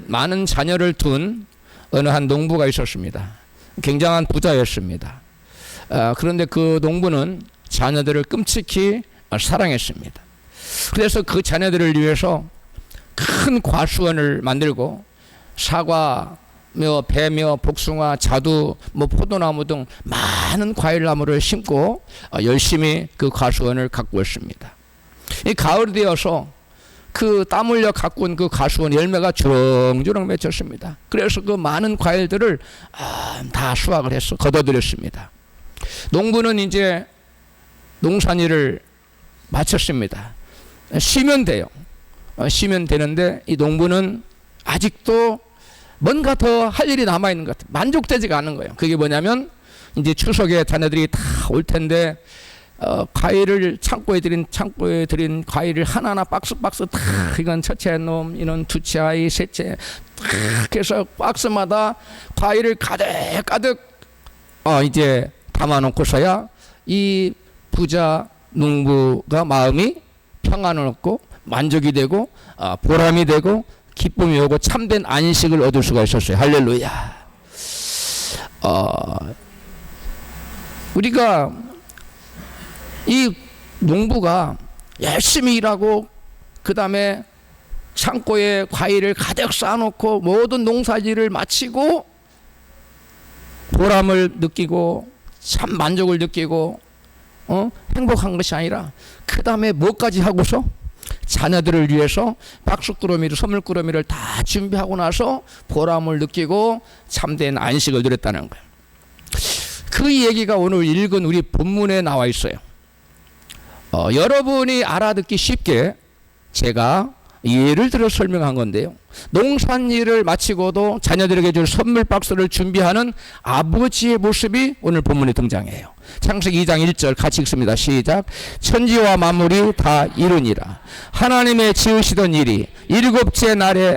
많은 자녀를 둔 어느 한 농부가 있었습니다. 굉장한 부자였습니다. 그런데 그 농부는 자녀들을 끔찍히 사랑했습니다. 그래서 그 자녀들을 위해서 큰 과수원을 만들고 사과며 배며 복숭아, 자두, 포도나무 등 많은 과일나무를 심고 열심히 그 과수원을 가꾸었습니다. 이 가을이 되어서 그 땀 흘려 가꾼 그 과수원 열매가 주렁주렁 맺혔습니다. 그래서 그 많은 과일들을 다 수확을 해서 거둬들였습니다. 농부는 이제 농산일을 마쳤습니다. 쉬면 돼요. 쉬면 되는데 이 농부는 아직도 뭔가 더 할 일이 남아있는 것 같아요. 만족되지가 않은 거예요. 그게 뭐냐면 이제 추석에 자녀들이 다 올 텐데 과일을 창고에 들인 과일을 하나하나 박스 다 이건 첫째 놈, 이건 둘째 아이, 셋째 딱 해서 박스마다 과일을 가득 이제 담아놓고서야 이 부자 농부가 마음이 평안을 얻고 만족이 되고 보람이 되고 기쁨이 오고 참된 안식을 얻을 수가 있었어요. 할렐루야. 우리가 이 농부가 열심히 일하고 그 다음에 창고에 과일을 가득 쌓아놓고 모든 농사일을 마치고 보람을 느끼고 참 만족을 느끼고 행복한 것이 아니라 그 다음에 뭐까지 하고서 자녀들을 위해서 박수꾸러미를 선물꾸러미를 다 준비하고 나서 보람을 느끼고 참된 안식을 누렸다는 거예요. 그 얘기가 오늘 읽은 우리 본문에 나와 있어요. 여러분이 알아듣기 쉽게 제가 예를 들어 설명한 건데요. 농산일을 마치고도 자녀들에게 줄 선물 박스를 준비하는 아버지의 모습이 오늘 본문에 등장해요. 창세기 2장 1절 같이 읽습니다. 시작. 천지와 만물이 다 이루니라. 하나님의 지으시던 일이 일곱째 날에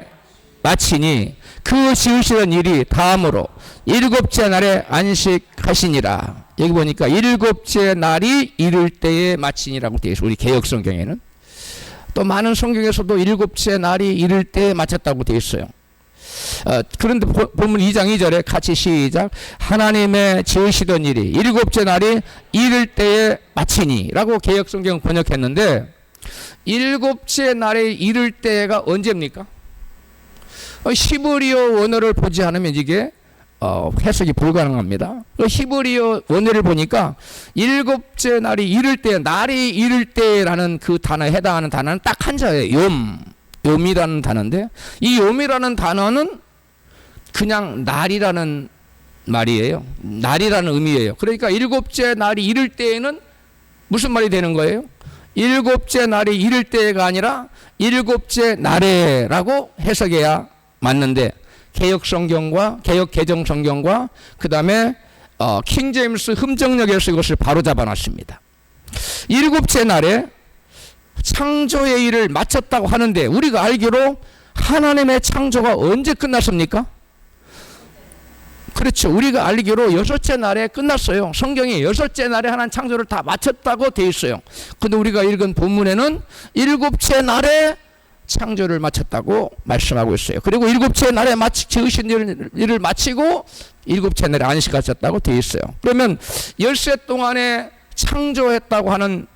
마치니 그 지으시던 일이 다음으로 일곱째 날에 안식하시니라. 여기 보니까 일곱째 날이 이룰 때에 마치니라고 되어 있어요. 우리 개역 성경에는. 또 많은 성경에서도 일곱째 날이 이룰 때에 마쳤다고 되어 있어요. 그런데 본문 2장 2절에 같이 시작. 하나님의 지으시던 일이 일곱째 날이 이룰 때에 마치니 라고 개역 성경 번역했는데 일곱째 날에 이룰 때가 언제입니까? 히브리어 원어를 보지 않으면 이게 해석이 불가능합니다. 히브리어 원어를 보니까 일곱째 날이 이룰 때, 날이 이룰 때라는 그 단어에 해당하는 단어는 딱 한자예요. 욤이라는 단어인데 이 욤이라는 단어는 그냥 날이라는 말이에요. 날이라는 의미예요. 그러니까 일곱째 날이 이룰 때에는 무슨 말이 되는 거예요? 일곱째 날이 이룰 때가 아니라 일곱째 날에라고 해석해야 맞는데 개역 성경과 개역 개정 성경과 그 다음에 킹 제임스 흠정역에서 이것을 바로 잡아놨습니다. 일곱째 날에 창조의 일을 마쳤다고 하는데 우리가 알기로 하나님의 창조가 언제 끝났습니까? 그렇죠. 우리가 알기로 여섯째 날에 끝났어요. 성경이 여섯째 날에 하나님 창조를 다 마쳤다고 되어 있어요. 근데 우리가 읽은 본문에는 일곱째 날에 창조를 마쳤다고 말씀하고 있어요. 그리고 일곱째 날에 지으신 일을 마치고 일곱째 날에 안식하셨다고 되어 있어요. 그러면 열세 동안에 창조했다고 하는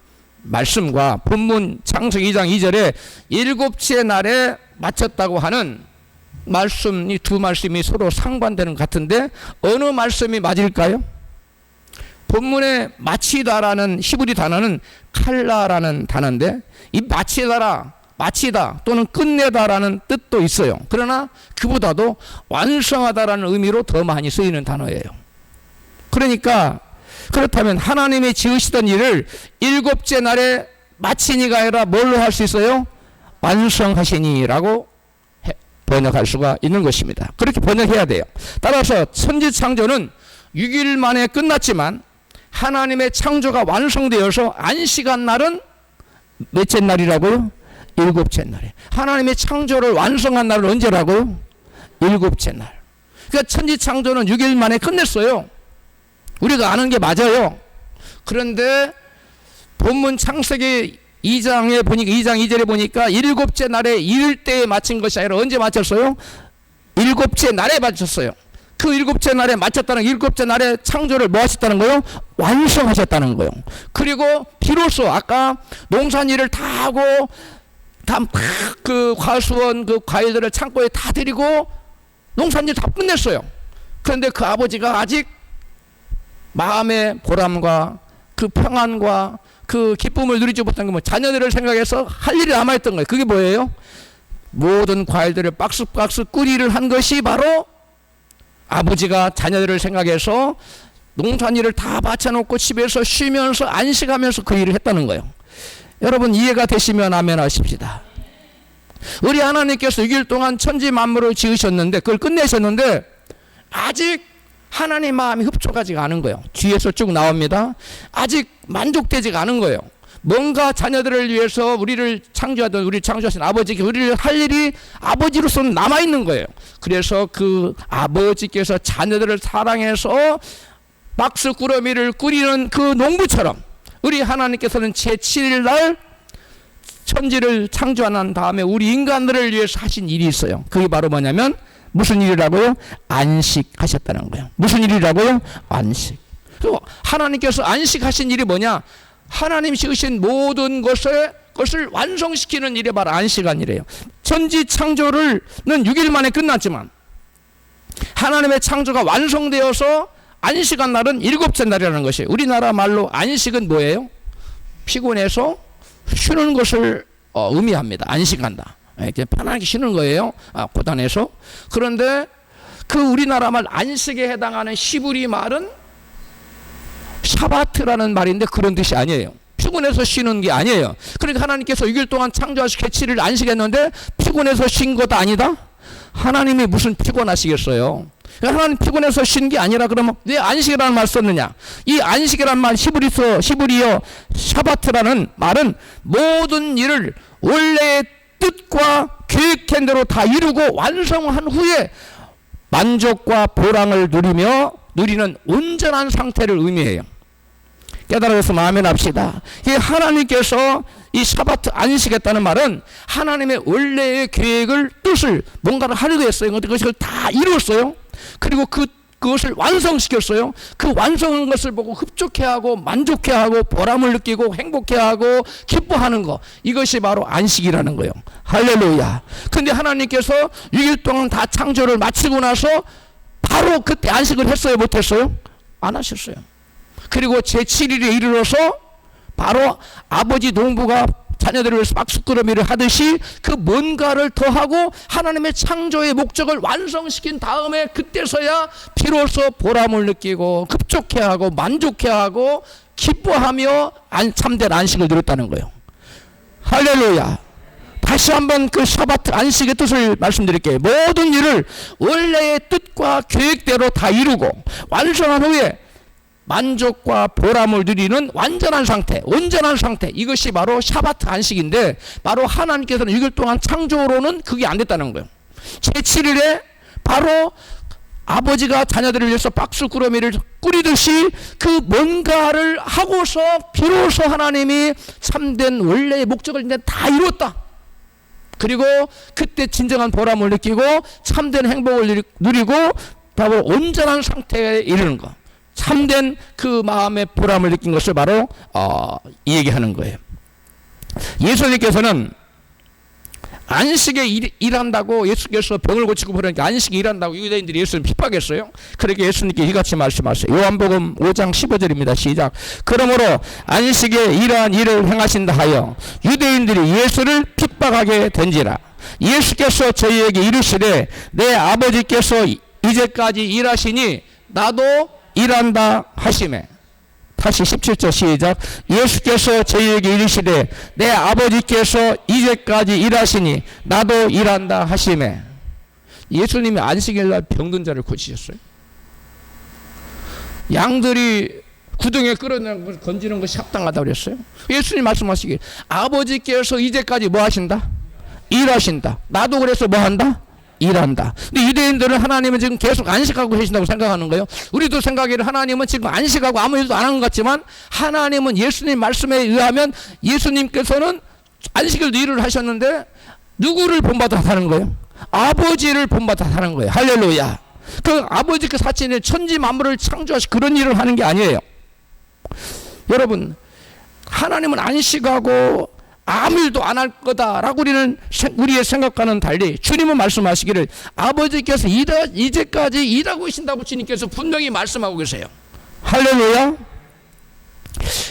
말씀과 본문 창세기 2장 2절에 일곱째 날에 마쳤다고 하는 말씀이 두 말씀이 서로 상반되는 것 같은데 어느 말씀이 맞을까요? 본문에 마치다라는 히브리 단어는 칼라라는 단어인데 이 마치다 또는 끝내다라는 뜻도 있어요. 그러나 그보다도 완성하다라는 의미로 더 많이 쓰이는 단어예요. 그러니까 그렇다면 하나님이 지으시던 일을 일곱째 날에 마치니가 아니라 뭘로 할 수 있어요? 완성하시니라고 번역할 수가 있는 것입니다. 그렇게 번역해야 돼요. 따라서 천지 창조는 6일 만에 끝났지만 하나님의 창조가 완성되어서 안식한 날은 몇째 날이라고요? 일곱째 날에. 하나님의 창조를 완성한 날은 언제라고요? 일곱째 날. 그러니까 천지 창조는 6일 만에 끝냈어요. 우리가 아는 게 맞아요. 그런데 본문 창세기 2장에 보니까 2장 2절에 보니까 일곱째 날에 이를 때에 마친 것이 아니라 언제 마쳤어요? 일곱째 날에 마쳤어요. 그 일곱째 날에 마쳤다는, 일곱째 날에 창조를 뭐 하셨다는 거요? 완성하셨다는 거요. 그리고 비로소 아까 농산일을 다 하고 그 과수원 그 과일들을 창고에 다 들이고 농산일 다 끝냈어요. 그런데 그 아버지가 아직 마음의 보람과 그 평안과 그 기쁨을 누리지 못한 게 뭐 자녀들을 생각해서 할 일이 남아있던 거예요. 그게 뭐예요? 모든 과일들을 박스 꾸리를 한 것이 바로 아버지가 자녀들을 생각해서 농산일을 다 바쳐놓고 집에서 쉬면서 안식하면서 그 일을 했다는 거예요. 여러분 이해가 되시면 아멘 하십시다. 우리 하나님께서 6일 동안 천지 만물을 지으셨는데 그걸 끝내셨는데 아직 하나님 마음이 흡족하지가 않은 거예요. 뒤에서 쭉 나옵니다. 아직 만족되지가 않은 거예요. 뭔가 자녀들을 위해서 우리를 창조하던, 우리 창조하신 아버지께 우리를 할 일이 아버지로서는 남아있는 거예요. 그래서 그 아버지께서 자녀들을 사랑해서 박스 꾸러미를 꾸리는 그 농부처럼 우리 하나님께서는 제7일 날 천지를 창조한 다음에 우리 인간들을 위해서 하신 일이 있어요. 그게 바로 뭐냐면 무슨 일이라고요? 안식하셨다는 거예요. 무슨 일이라고요? 안식. 그리고 하나님께서 안식하신 일이 뭐냐? 하나님 지으신 모든 것을 완성시키는 일이 바로 안식한 일이에요. 천지 창조는 6일 만에 끝났지만 하나님의 창조가 완성되어서 안식한 날은 일곱째 날이라는 것이에요. 우리나라 말로 안식은 뭐예요? 피곤해서 쉬는 것을 의미합니다. 안식한다. 이렇게 편하게 쉬는 거예요. 고단해서. 그런데 그 우리나라 말 안식에 해당하는 히브리 말은 샤바트라는 말인데 그런 뜻이 아니에요. 피곤해서 쉬는 게 아니에요. 그러니까 하나님께서 6일 동안 창조하시고 개칠일 안식했는데 피곤해서 쉰 것도 아니다? 하나님이 무슨 피곤하시겠어요? 하나님 피곤해서 쉰 게 아니라 그러면 왜 안식이라는 말 썼느냐? 이 안식이라는 말 히브리어 샤바트라는 말은 모든 일을 원래의 뜻과 계획한 대로 다 이루고 완성한 후에 만족과 보람을 누리는 온전한 상태를 의미해요. 깨달아서 아멘 합시다. 하나님께서 이 샤바트 안식했다는 말은 하나님의 원래의 계획을, 뜻을 뭔가를 하려고 했어요. 그것을 다 이루었어요. 그리고 그것을 완성시켰어요. 그 완성한 것을 보고 흡족해하고 만족해하고 보람을 느끼고 행복해하고 기뻐하는 것, 이것이 바로 안식이라는 거예요. 할렐루야. 근데 하나님께서 6일 동안 다 창조를 마치고 나서 바로 그때 안식을 했어요? 못했어요? 안 하셨어요. 그리고 제7일에 이르러서 바로 아버지 농부가 자녀들을 위해서 박스꾸러미를 하듯이 그 뭔가를 더하고 하나님의 창조의 목적을 완성시킨 다음에 그때서야 비로소 보람을 느끼고 흡족해하고 만족해하고 기뻐하며 참된 안식을 누렸다는 거예요. 할렐루야. 다시 한번 그 샤바트 안식의 뜻을 말씀드릴게요. 모든 일을 원래의 뜻과 계획대로 다 이루고 완성한 후에 만족과 보람을 누리는 완전한 상태, 온전한 상태, 이것이 바로 샤바트 안식인데 바로 하나님께서는 6일 동안 창조로는 그게 안 됐다는 거예요. 제7일에 바로 아버지가 자녀들을 위해서 박스꾸러미를 꾸리듯이 그 뭔가를 하고서 비로소 하나님이 참된 원래의 목적을 이제 다 이뤘다. 그리고 그때 진정한 보람을 느끼고 참된 행복을 누리고 바로 온전한 상태에 이르는 것, 참된 그 마음의 보람을 느낀 것을 바로 이 얘기하는 거예요. 예수님께서는 안식에 일한다고, 예수께서 병을 고치고 그러니까 안식에 일한다고 유대인들이 예수님 핍박했어요. 그렇게 예수님께 이같이 말씀하세요. 요한복음 5장 15절입니다. 시작. 그러므로 안식에 이러한 일을 행하신다 하여 유대인들이 예수를 핍박하게 된지라. 예수께서 저희에게 이르시되 내 아버지께서 이제까지 일하시니 나도 일한다 하시매. 다시 17절 시작. 예수께서 저희에게 이르시되 내 아버지께서 이제까지 일하시니 나도 일한다 하시매. 예수님이 안식일날 병든 자를 고치셨어요. 양들이 구덩이에 끌어내는 건지는 것이 합당하다고 그랬어요. 예수님 말씀하시길 아버지께서 이제까지 뭐 하신다? 일하신다. 나도 그래서 뭐 한다? 일한다. 근데 유대인들은 하나님은 지금 계속 안식하고 계신다고 생각하는 거예요. 우리도 생각하기를 하나님은 지금 안식하고 아무 일도 안 하는 것 같지만 하나님은 예수님 말씀에 의하면 예수님께서는 안식일도 일을 하셨는데 누구를 본받아 하는 거예요? 아버지를 본받아 사는 거예요. 할렐루야. 그 아버지 그 사치는 천지 만물을 창조하시 그런 일을 하는 게 아니에요. 여러분, 하나님은 안식하고 아무 일도 안 할 거다라고 우리의 생각과는 달리 주님은 말씀하시기를 아버지께서 이제까지 일하고 계신다고 주님께서 분명히 말씀하고 계세요. 할렐루야.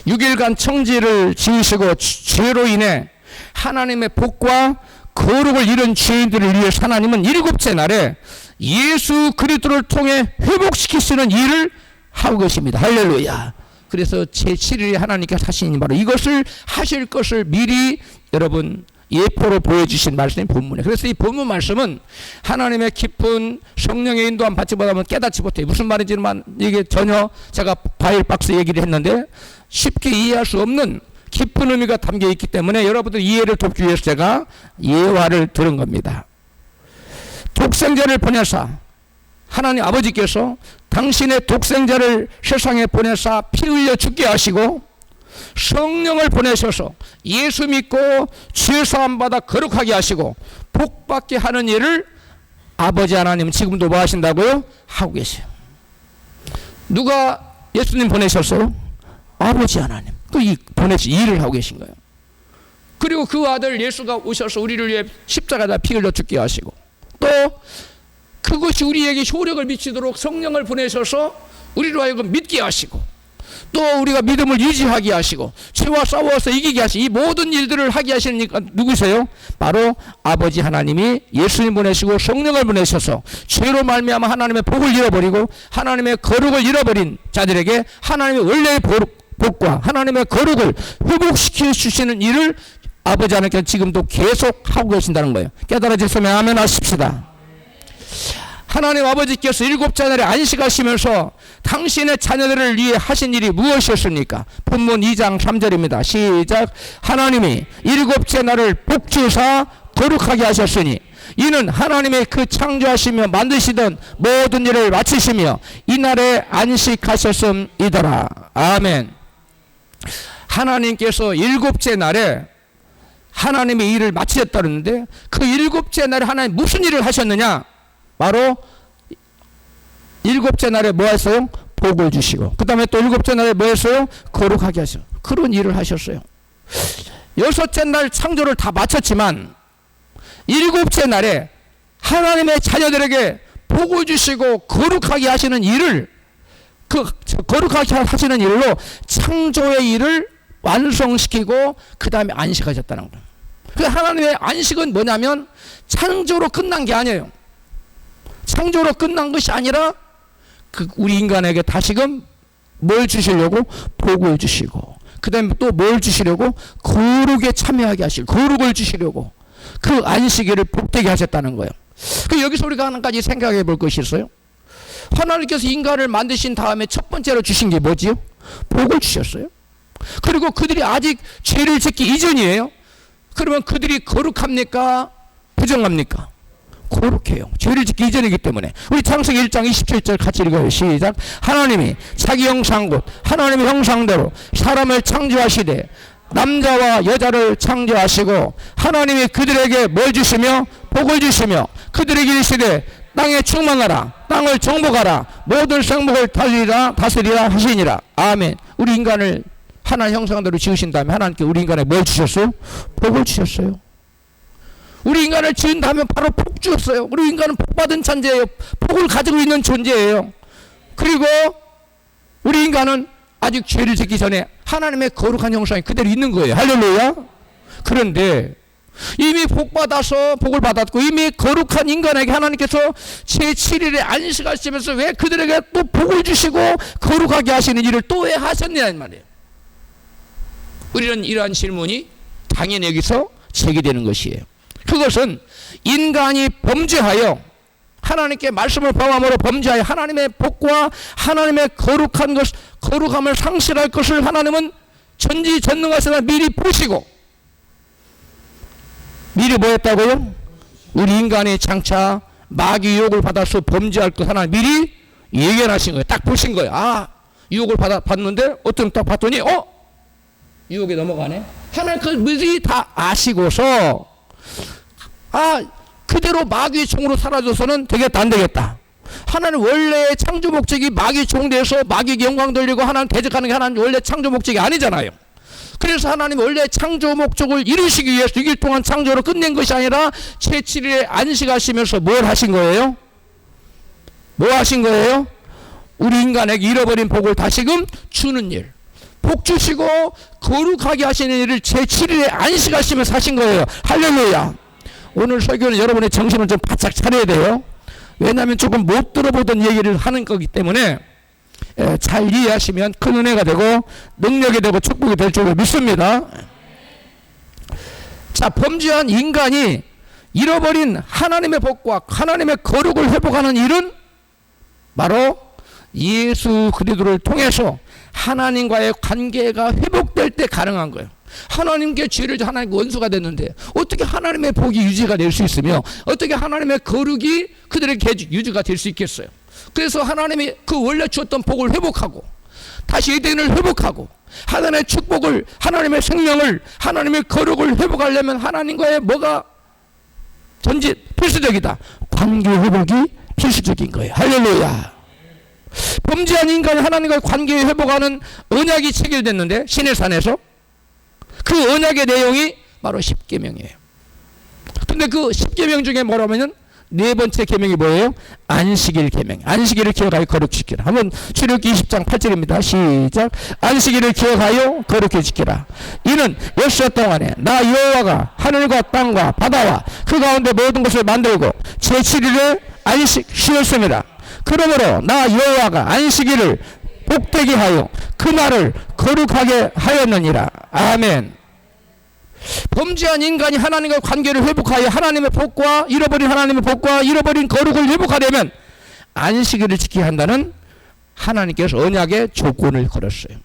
6일간 청지를 지으시고 죄로 인해 하나님의 복과 거룩을 잃은 죄인들을 위해 하나님은 일곱째 날에 예수 그리스도를 통해 회복시키시는 일을 하고 계십니다. 할렐루야. 그래서 제7일에 하나님께서 하시니 바로 이것을 하실 것을 미리 여러분 예표로 보여주신 말씀이 본문에. 그래서 이 본문 말씀은 하나님의 깊은 성령의 인도함 받지 못하면 깨닫지 못해요. 무슨 말인지만 이게 전혀 제가 바일 박스 얘기를 했는데 쉽게 이해할 수 없는 깊은 의미가 담겨 있기 때문에 여러분들 이해를 돕기 위해서 제가 예화를 들은 겁니다. 독생자를 보내사 하나님 아버지께서 당신의 독생자를 세상에 보내사 피 흘려 죽게 하시고 성령을 보내셔서 예수 믿고 죄사함 받아 거룩하게 하시고 복받게 하는 일을 아버지 하나님은 지금도 뭐 하신다고요? 하고 계세요. 누가 예수님 보내셨어요? 아버지 하나님. 보내시 일을 하고 계신 거예요. 그리고 그 아들 예수가 오셔서 우리를 위해 십자가에다 피 흘려 죽게 하시고 또 그것이 우리에게 효력을 미치도록 성령을 보내셔서 우리로 하여금 믿게 하시고 또 우리가 믿음을 유지하게 하시고 죄와 싸워서 이기게 하시고 이 모든 일들을 하게 하시는 누구세요? 바로 아버지 하나님이 예수님 보내시고 성령을 보내셔서 죄로 말미암아 하나님의 복을 잃어버리고 하나님의 거룩을 잃어버린 자들에게 하나님의 원래의 복과 하나님의 거룩을 회복시켜 주시는 일을 아버지 하나님께서 지금도 계속 하고 계신다는 거예요. 깨달아졌으면 아멘 하십시다. 하나님 아버지께서 일곱째 날에 안식하시면서 당신의 자녀들을 위해 하신 일이 무엇이었습니까? 본문 2장 3절입니다. 시작. 하나님이 일곱째 날을 복주사 거룩하게 하셨으니 이는 하나님의 그 창조하시며 만드시던 모든 일을 마치시며 이날에 안식하셨음이더라. 아멘. 하나님께서 일곱째 날에 하나님의 일을 마치셨다는데 그 일곱째 날에 하나님 무슨 일을 하셨느냐? 바로 일곱째 날에 뭐 했어요? 복을 주시고 그 다음에 또 일곱째 날에 뭐 했어요? 거룩하게 하셨어요. 그런 일을 하셨어요. 여섯째 날 창조를 다 마쳤지만 일곱째 날에 하나님의 자녀들에게 복을 주시고 거룩하게 하시는 일을 그 거룩하게 하시는 일로 창조의 일을 완성시키고 그 다음에 안식하셨다는 거예요. 그 하나님의 안식은 뭐냐면 창조로 끝난 게 아니에요. 창조로 끝난 것이 아니라 우리 인간에게 다시금 뭘 주시려고? 복을 주시고 그 다음에 또 뭘 주시려고? 거룩에 참여하게 하시고 거룩을 주시려고 그 안식일을 복되게 하셨다는 거예요. 여기서 우리가 한 가지 생각해 볼 것이 있어요. 하나님께서 인간을 만드신 다음에 첫 번째로 주신 게 뭐지요? 복을 주셨어요. 그리고 그들이 아직 죄를 짓기 이전이에요. 그러면 그들이 거룩합니까? 부정합니까? 거룩해요. 죄를 짓기 이전이기 때문에. 우리 창세기 1장 27절 같이 읽어요. 시작. 하나님이 자기 형상 곧 하나님의 형상대로 사람을 창조하시되 남자와 여자를 창조하시고 하나님이 그들에게 뭘 주시며 복을 주시며 그들에게 이르시되 땅에 충만하라 땅을 정복하라 모든 생목을 다스리라 하시니라. 아멘. 우리 인간을 하나님 형상대로 지으신 다음에 하나님께 우리 인간에 뭘 주셨어요? 복을 주셨어요. 우리 인간을 지은 다음에 바로 복 주었어요. 우리 인간은 복받은 존재예요. 복을 가지고 있는 존재예요. 그리고 우리 인간은 아직 죄를 짓기 전에 하나님의 거룩한 형상이 그대로 있는 거예요. 할렐루야. 그런데 이미 복받아서 복을 받았고 이미 거룩한 인간에게 하나님께서 제7일에 안식하시면서 왜 그들에게 또 복을 주시고 거룩하게 하시는 일을 또 왜 하셨냐 이 말이에요. 우리는 이러한 질문이 당연히 여기서 제기되는 것이에요. 그것은 인간이 범죄하여 하나님께 말씀을 범함으로 범죄하여 하나님의 복과 하나님의 거룩함을 상실할 것을 하나님은 전지전능하시나 미리 보시고 미리 뭐 했다고요? 우리 인간이 장차 마귀 유혹을 받아서 범죄할 것 하나 미리 예견하신 거예요. 딱 보신 거예요. 아, 유혹을 받는데 어떤 딱 봤더니 유혹에 넘어가네. 하나님 그 미리 다 아시고서 그대로 마귀의 종으로 사라져서는 되겠다 안 되겠다. 하나님 원래의 창조 목적이 마귀의 종돼서 마귀에게 영광 돌리고 하나님 대적하는 게 하나님 원래 창조 목적이 아니잖아요. 그래서 하나님 원래 창조 목적을 이루시기 위해서 6일 동안 창조로 끝낸 것이 아니라 제7일에 안식하시면서 뭘 하신 거예요? 뭐 하신 거예요? 우리 인간에게 잃어버린 복을 다시금 주는 일, 복 주시고 거룩하게 하시는 일을 제7일에 안식하시면서 하신 거예요. 할렐루야. 오늘 설교는 여러분의 정신을 좀 바짝 차려야 돼요. 왜냐하면 조금 못 들어보던 얘기를 하는 거기 때문에 잘 이해하시면 큰 은혜가 되고 능력이 되고 축복이 될 줄로 믿습니다. 자, 범죄한 인간이 잃어버린 하나님의 복과 하나님의 거룩을 회복하는 일은 바로 예수 그리스도를 통해서 하나님과의 관계가 회복될 때 가능한 거예요. 하나님께 죄를 하나님과 원수가 됐는데 어떻게 하나님의 복이 유지가 될 수 있으며 어떻게 하나님의 거룩이 그들에게 유지가 될 수 있겠어요. 그래서 하나님이 그 원래 주었던 복을 회복하고 다시 에덴을 회복하고 하나님의 축복을, 하나님의 생명을, 하나님의 거룩을 회복하려면 하나님과의 뭐가 필수적이다. 관계 회복이 필수적인 거예요. 할렐루야. 범죄한 인간이 하나님과의 관계 회복하는 언약이 체결됐는데 시내 산에서 그 언약의 내용이 바로 10계명이에요. 근데 그 10계명 중에 뭐라면은 네 번째 계명이 뭐예요? 안식일 계명. 안식일을 기억하여 거룩히 지키라. 한번 출애굽기 20장 8절입니다. 시작. 안식일을 기억하여 거룩히 지키라. 이는 6일 동안에 나 여호와가 하늘과 땅과 바다와 그 가운데 모든 것을 만들고 제7일에 안식 쉬었습니다. 그러므로 나 여호와가 안식일을 복되게 하여 그 날을 거룩하게 하였느니라. 아멘. 범죄한 인간이 하나님과 관계를 회복하여 하나님의 복과 잃어버린 하나님의 복과 잃어버린 거룩을 회복하려면 안식일을 지켜야 한다는 하나님께서 언약의 조건을 걸었어요.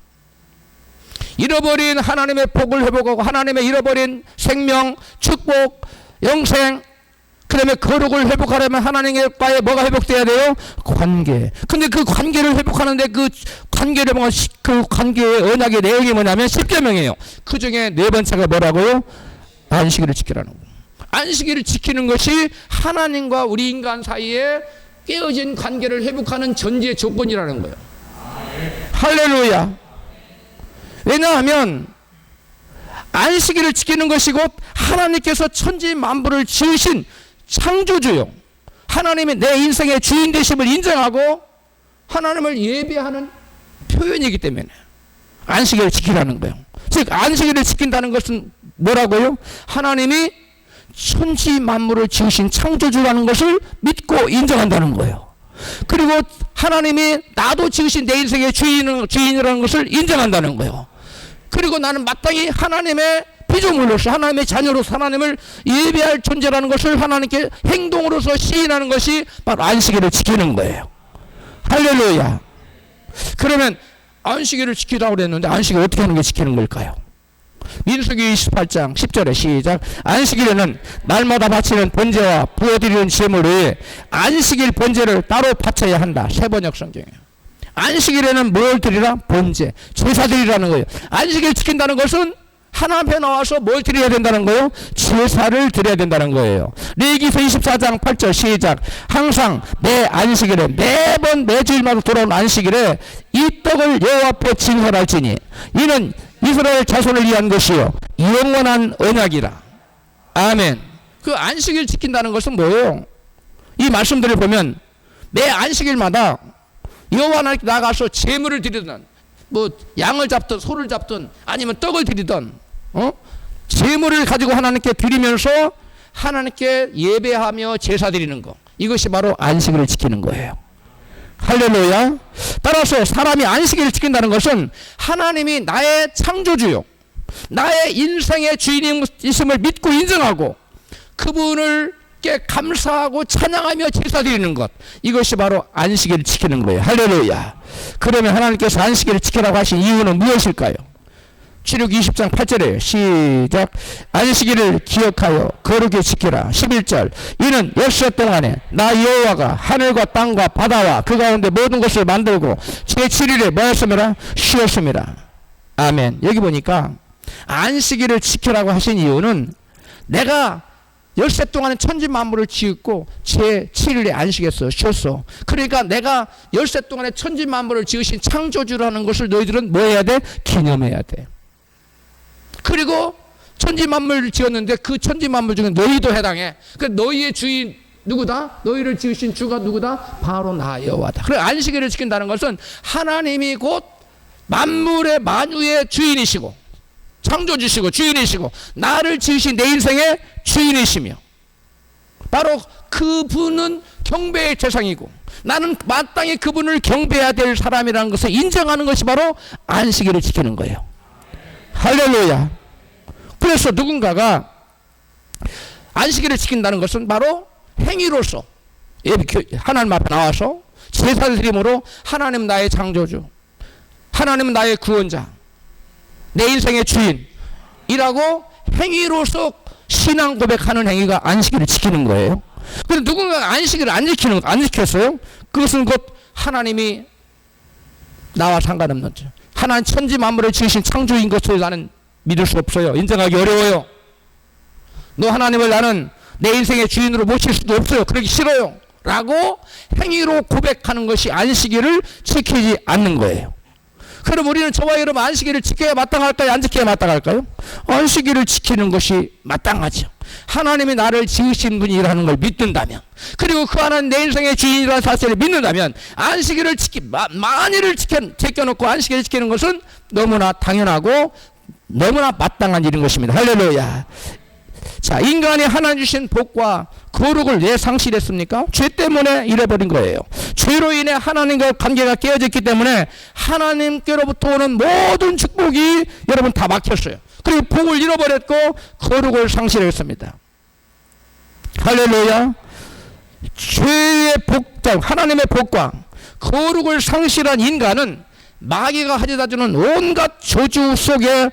잃어버린 하나님의 복을 회복하고 하나님의 잃어버린 생명, 축복, 영생, 그 다음에 거룩을 회복하려면 하나님과의 뭐가 회복돼야 돼요? 관계. 근데 그 관계를 회복하는데 그 관계를 회복한 그 관계의 언약의 내용이 뭐냐면 10계명이에요. 그 중에 네 번째가 뭐라고요? 안식일을 지키라는 거예요. 안식일을 지키는 것이 하나님과 우리 인간 사이에 깨어진 관계를 회복하는 전제 조건이라는 거예요. 할렐루야. 왜냐하면 안식일을 지키는 것이 곧 하나님께서 천지 만물을 지으신 창조주요, 하나님이 내 인생의 주인 되심을 인정하고 하나님을 예배하는 표현이기 때문에 안식일을 지키라는 거예요. 즉 안식일을 지킨다는 것은 뭐라고요? 하나님이 천지 만물을 지으신 창조주라는 것을 믿고 인정한다는 거예요. 그리고 하나님이 나도 지으신 내 인생의 주인이라는 것을 인정한다는 거예요. 그리고 나는 마땅히 하나님의 피조물로서 하나님의 자녀로서 하나님을 예배할 존재라는 것을 하나님께 행동으로서 시인하는 것이 바로 안식일을 지키는 거예요. 할렐루야. 그러면 안식일을 지키라고 그랬는데 안식일 어떻게 하는 게 지키는 걸까요? 민수기 28장 10절에 시작. 안식일에는 날마다 바치는 번제와 부어드리는 제물 외에 안식일 번제를 따로 바쳐야 한다. 세번역 성경이에요. 안식일에는 뭘 드리라? 번제, 제사 드리라는 거예요. 안식일 지킨다는 것은 하나님 앞에 나와서 뭘 드려야 된다는 거예요? 제사를 드려야 된다는 거예요. 레위기서 24장 8절 시작. 항상 내 안식일에 매번 매주일마다 돌아온 안식일에 이 떡을 여호와 앞에 진설할지니 이는 이스라엘 자손을 위한 것이요 영원한 언약이라. 아멘. 그 안식일 지킨다는 것은 뭐예요? 이 말씀들을 보면 매 안식일마다 여호와 하나님께 나가서 제물을 드리든 뭐 양을 잡든 소를 잡든 아니면 떡을 드리든 제물을 가지고 하나님께 드리면서 하나님께 예배하며 제사 드리는 거, 이것이 바로 안식일을 지키는 거예요. 할렐루야. 따라서 사람이 안식일을 지킨다는 것은 하나님이 나의 창조주요 나의 인생의 주인이심을 믿고 인정하고 그분을 감사하고 찬양하며 제사 드리는 것, 이것이 바로 안식일을 지키는 거예요. 할렐루야. 그러면 하나님께서 안식일을 지키라고 하신 이유는 무엇일까요? 출애굽기 20장 8절에 시작. 안식일을 기억하여 거룩히 지키라. 11절. 이는 6일 동안에 나 여호와가 하늘과 땅과 바다와 그 가운데 모든 것을 만들고 제7일에 뭐였습니다? 쉬었습니다. 아멘. 여기 보니까 안식일을 지키라고 하신 이유는 내가 열세 동안에 천지 만물을 지었고 제 7일에 안식했어, 쉬었어. 그러니까 내가 열세 동안에 천지 만물을 지으신 창조주라는 것을 너희들은 뭐 해야 돼? 기념해야 돼. 그리고 천지 만물을 지었는데 그 천지 만물 중에 너희도 해당해. 그 너희의 주인 누구다? 너희를 지으신 주가 누구다? 바로 나 여호와다. 그래, 안식일을 지킨다는 것은 하나님이 곧 만물의 만유의 주인이시고 창조주시고 주인이시고 나를 지으신 내 인생의 주인이시며 바로 그분은 경배의 대상이고 나는 마땅히 그분을 경배해야 될 사람이라는 것을 인정하는 것이 바로 안식일을 지키는 거예요. 할렐루야. 그래서 누군가가 안식일을 지킨다는 것은 바로 행위로서 하나님 앞에 나와서 제사를 드림으로 하나님 나의 창조주, 하나님 나의 구원자, 내 인생의 주인이라고 행위로서 신앙 고백하는 행위가 안식일을 지키는 거예요. 그런데 누군가가 안식일을 안 지켰어요? 그것은 곧 하나님이 나와 상관없는 줄, 하나님 천지 만물을 지으신 창조인 것을 나는 믿을 수 없어요. 인정하기 어려워요. 너 하나님을 나는 내 인생의 주인으로 모실 수도 없어요. 그러기 싫어요. 라고 행위로 고백하는 것이 안식일을 지키지 않는 거예요. 그럼 우리는 저와 여러분 안식일을 지켜야 마땅할까요? 안 지켜야 마땅할까요? 안식일을 지키는 것이 마땅하죠. 하나님이 나를 지으신 분이라는 걸 믿는다면, 그리고 그 하나님 내 인생의 주인이라는 사실을 믿는다면 안식일을 만일을 지켜놓고 안식일을 지키는 것은 너무나 당연하고 너무나 마땅한 일인 것입니다. 할렐루야. 자, 인간이 하나님 주신 복과 거룩을 왜 상실했습니까? 죄 때문에 잃어버린 거예요. 죄로 인해 하나님과 관계가 깨어졌기 때문에 하나님께로부터 오는 모든 축복이 여러분 다 막혔어요. 그리고 복을 잃어버렸고 거룩을 상실했습니다. 할렐루야. 죄의 복장, 하나님의 복과 거룩을 상실한 인간은 마귀가 가져다주는 온갖 저주 속에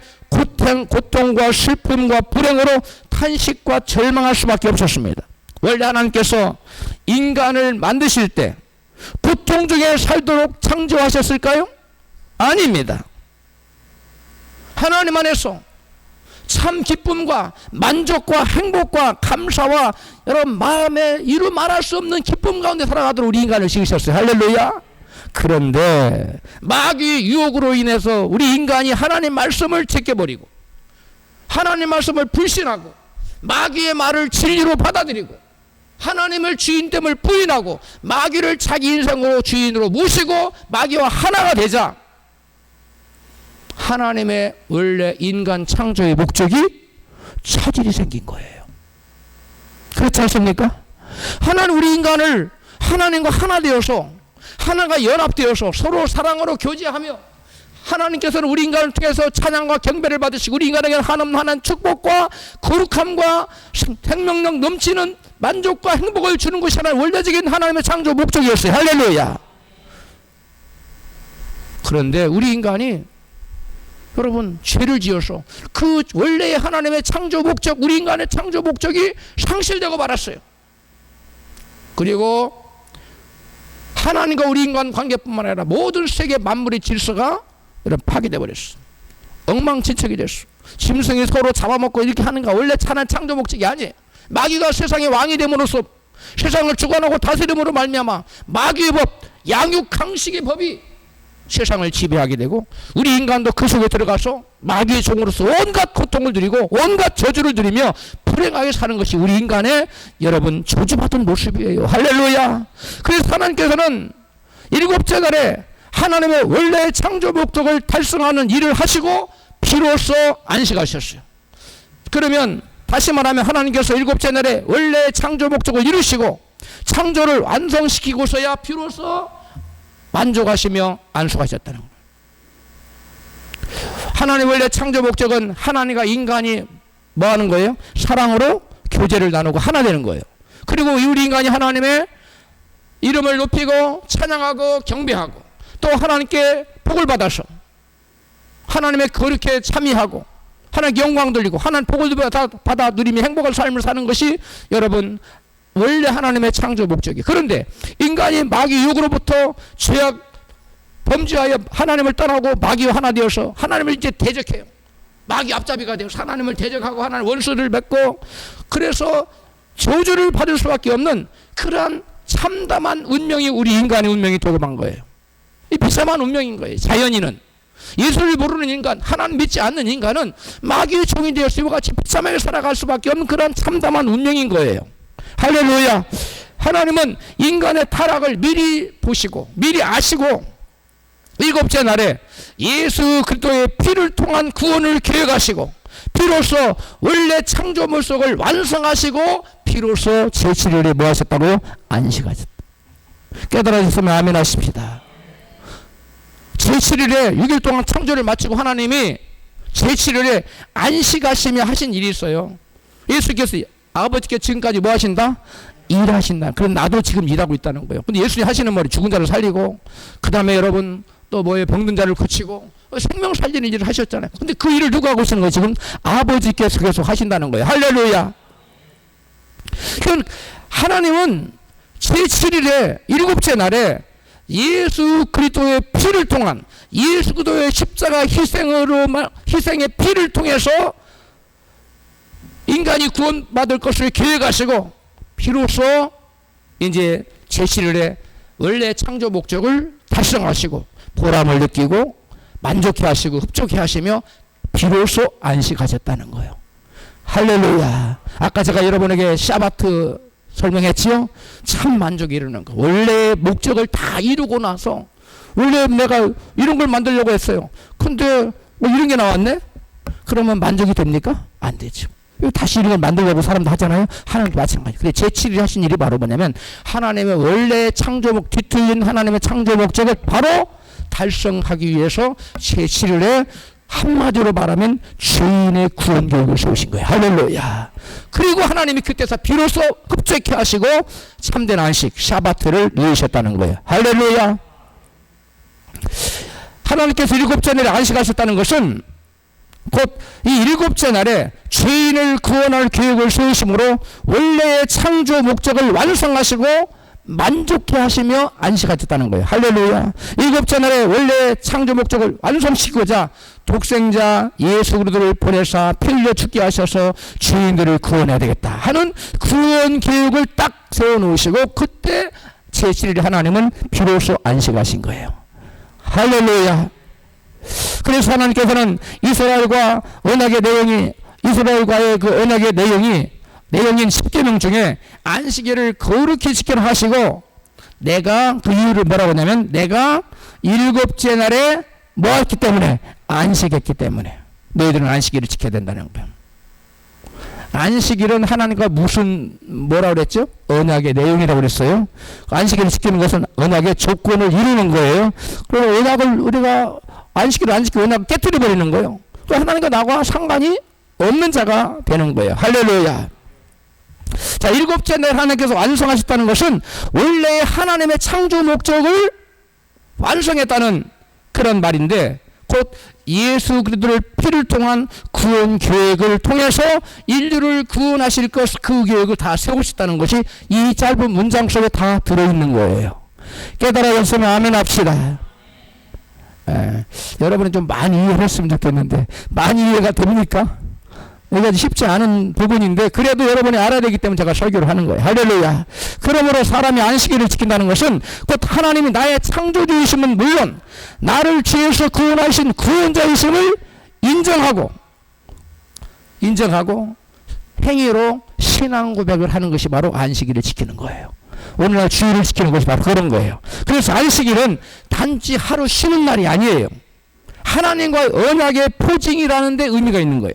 고통과 슬픔과 불행으로 탄식과 절망할 수밖에 없었습니다. 원래 하나님께서 인간을 만드실 때 고통 중에 살도록 창조하셨을까요? 아닙니다. 하나님 안에서 참 기쁨과 만족과 행복과 감사와 여러분 마음에 이루 말할 수 없는 기쁨 가운데 살아가도록 우리 인간을 지으셨어요. 할렐루야. 그런데 마귀의 유혹으로 인해서 우리 인간이 하나님 말씀을 제껴버리고 하나님 말씀을 불신하고 마귀의 말을 진리로 받아들이고 하나님을 주인됨을 부인하고 마귀를 자기 인생으로 주인으로 모시고 마귀와 하나가 되자 하나님의 원래 인간 창조의 목적이 차질이 생긴 거예요. 그렇지 않습니까? 하나님 우리 인간을 하나님과 하나 되어서 하나가 연합되어서 서로 사랑으로 교제하며 하나님께서는 우리 인간을 통해서 찬양과 경배를 받으시고 우리 인간에게 하나님 축복과 거룩함과 생명력 넘치는 만족과 행복을 주는 것이 하나님 원래적인 하나님의 창조 목적이었어요. 할렐루야. 그런데 우리 인간이 여러분 죄를 지어서 그 원래의 하나님의 창조 목적, 우리 인간의 창조 목적이 상실되고 말았어요. 그리고 하나님과 우리 인간 관계뿐만 아니라 모든 세계 만물의 질서가 파괴되어 버렸어. 엉망진창이 됐어. 짐승이 서로 잡아먹고 이렇게 하는가 원래 하나님 창조 목적이 아니에요. 마귀가 세상의 왕이 됨으로써 세상을 주관하고 다스림으로 말미암아 마귀의 법, 양육 강식의 법이 세상을 지배하게 되고 우리 인간도 그 속에 들어가서 마귀의 종으로서 온갖 고통을 누리고 온갖 저주를 누리며 불행하게 사는 것이 우리 인간의 여러분 저주받은 모습이에요. 할렐루야. 그래서 하나님께서는 일곱째 날에 하나님의 원래의 창조 목적을 달성하는 일을 하시고 비로소 안식하셨어요. 그러면 다시 말하면 하나님께서 일곱째 날에 원래의 창조 목적을 이루시고 창조를 완성시키고서야 비로소 만족하시며 안식하셨다는 거예요. 하나님 원래 창조 목적은 하나님과 인간이 뭐 하는 거예요? 사랑으로 교제를 나누고 하나 되는 거예요. 그리고 우리 인간이 하나님의 이름을 높이고 찬양하고 경배하고 또 하나님께 복을 받아서 하나님의 거룩에 참여하고 하나님께 영광 돌리고 하나님 복을 받아 누리며 행복한 삶을 사는 것이 여러분 원래 하나님의 창조 목적이. 그런데 인간이 마귀 유혹으로부터 죄악 범죄하여 하나님을 떠나고 마귀와 하나 되어서 하나님을 이제 대적해요. 마귀 앞잡이가 되어서 하나님을 대적하고 하나님 원수를 맺고 그래서 저주를 받을 수밖에 없는 그러한 참담한 운명이 우리 인간의 운명이 되고 만 거예요. 이 비참한 운명인 거예요. 자연인은, 예수를 모르는 인간, 하나님 믿지 않는 인간은 마귀의 종이 되어서 이와 같이 비참하게 살아갈 수밖에 없는 그런 참담한 운명인 거예요. 할렐루야. 하나님은 인간의 타락을 미리 보시고 미리 아시고 일곱째 날에 예수 그리스도의 피를 통한 구원을 계획하시고 비로소 원래 창조물 속을 완성하시고 비로소 제7일에 뭐 하셨다고요? 안식하셨다. 깨달아졌으면 아멘 하십시다. 제7일에 6일 동안 창조를 마치고 하나님이 제7일에 안식하시며 하신 일이 있어요. 예수께서 아버지께 지금까지 뭐 하신다? 일하신다. 그럼 나도 지금 일하고 있다는 거예요. 근데 예수님 하시는 말이 죽은 자를 살리고, 그 다음에 여러분 또 뭐예요? 병든 자를 고치고 생명 살리는 일을 하셨잖아요. 근데 그 일을 누가 하고 있는 거예요? 지금 아버지께서 계속 하신다는 거예요. 할렐루야. 하나님은 제7일에 일곱째 날에 예수 그리스도의 피를 통한, 예수 그리스도의 십자가 희생의 피를 통해서 인간이 구원받을 것을 계획하시고 비로소 이제 제7일에 원래 창조 목적을 달성하시고 보람을 느끼고 만족해 하시고 흡족해 하시며 비로소 안식하셨다는 거예요. 할렐루야. 아까 제가 여러분에게 샤바트 설명했지요? 참 만족이 이루는 거. 원래 목적을 다 이루고 나서, 원래 내가 이런 걸 만들려고 했어요. 근데 뭐 이런 게 나왔네? 그러면 만족이 됩니까? 안 되죠. 다시 이런 걸 만들려고 사람도 하잖아요. 하나님도 마찬가지. 근데 제7일 하신 일이 바로 뭐냐면 하나님의 원래 창조목, 뒤틀린 하나님의 창조 목적을 바로 달성하기 위해서 제7일에 한마디로 말하면 죄인의 구원 교육을 세우신 거예요. 할렐루야. 그리고 하나님이 그때서 비로소 흡족해 하시고 참된 안식, 샤바트를 누리셨다는 거예요. 할렐루야. 하나님께서 일곱째 날에 안식하셨다는 것은 곧 이 일곱째 날에 죄인을 구원할 계획을 세우심으로 원래의 창조 목적을 완성하시고 만족해 하시며 안식하셨다는 거예요. 할렐루야. 일곱째 날에 원래 창조 목적을 완성시키고자 독생자 예수 그리스도를 보내사 피 흘려 죽게 하셔서 죄인들을 구원해야 되겠다 하는 구원 계획을 딱 세워놓으시고 그때 제7일에 하나님은 비로소 안식하신 거예요. 할렐루야. 그래서 하나님께서는 이스라엘과 언약의 내용이, 이스라엘과의 그 언약의 내용인 10계명 중에 안식일을 거룩히 지키라 하시고, 내가 그 이유를 뭐라고 하냐면 내가 일곱째 날에 뭐 했기 때문에? 안식했기 때문에 너희들은 안식일을 지켜야 된다는 거예요. 안식일은 하나님과 무슨 뭐라고 그랬죠? 언약의 내용이라고 그랬어요. 안식일을 지키는 것은 언약의 조건을 이루는 거예요. 그리고 언약을 우리가 안식일을 안 지키고 언약을 깨뜨려 버리는 거예요. 하나님과 나와 상관이 없는 자가 되는 거예요. 할렐루야. 자, 일곱째 날 하나님께서 완성하셨다는 것은 원래 하나님의 창조 목적을 완성했다는 그런 말인데, 곧 예수 그리스도를 피를 통한 구원 계획을 통해서 인류를 구원하실 것, 그 계획을 다 세우셨다는 것이 이 짧은 문장 속에 다 들어있는 거예요. 깨달아졌으면 아멘 합시다. 여러분은 좀 많이 이해를 했으면 좋겠는데 많이 이해가 됩니까? 이게 쉽지 않은 부분인데 그래도 여러분이 알아야 되기 때문에 제가 설교를 하는 거예요. 할렐루야. 그러므로 사람이 안식일을 지킨다는 것은 곧 하나님이 나의 창조주이심은 물론 나를 죄에서 구원하신 구원자이심을 인정하고 행위로 신앙 고백을 하는 것이 바로 안식일을 지키는 거예요. 오늘날 주일을 지키는 것이 바로 그런 거예요. 그래서 안식일은 단지 하루 쉬는 날이 아니에요. 하나님과의 언약의 포징이라는 데 의미가 있는 거예요.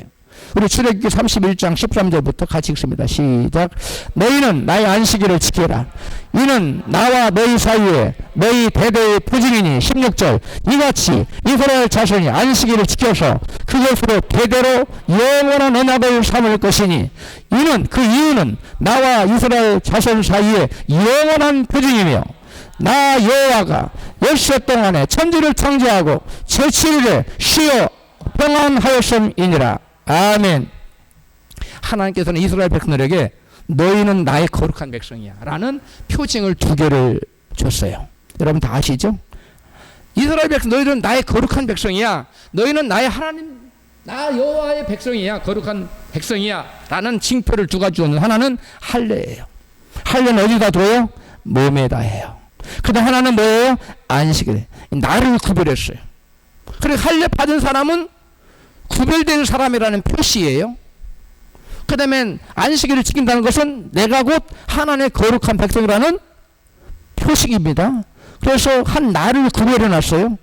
우리 출애굽기 31장 13절부터 같이 읽습니다. 시작. 너희는 나의 안식일을 지켜라. 이는 나와 너희 사이에 너희 대대의 표징이니. 16절. 이같이 이스라엘 자손이 안식일을 지켜서 그것으로 대대로 영원한 언약을 삼을 것이니, 이는 그 이유는 나와 이스라엘 자손 사이에 영원한 표징이며 나 여호와가 엿새 동안에 천지를 창조하고 제7일에 쉬어 평안하였음이니라. 아멘. 하나님께서는 이스라엘 백성들에게 너희는 나의 거룩한 백성이야 라는 표징을 2개를 줬어요. 여러분 다 아시죠? 이스라엘 백성, 너희는 나의 거룩한 백성이야. 너희는 나의 하나님, 나 여호와의 백성이야. 거룩한 백성이야 라는 징표를 두 가지 주는 하나는 할례예요. 할례는 어디다 둬요? 몸에다 해요. 그다음 하나는 뭐예요? 안식일. 나를 구별했어요. 그래서 할례 받은 사람은 구별된 사람이라는 표시예요. 그 다음에 안식일을 지킨다는 것은 내가 곧 하나님의 거룩한 백성이라는 표식입니다. 그래서 한 나를 구별해 놨어요.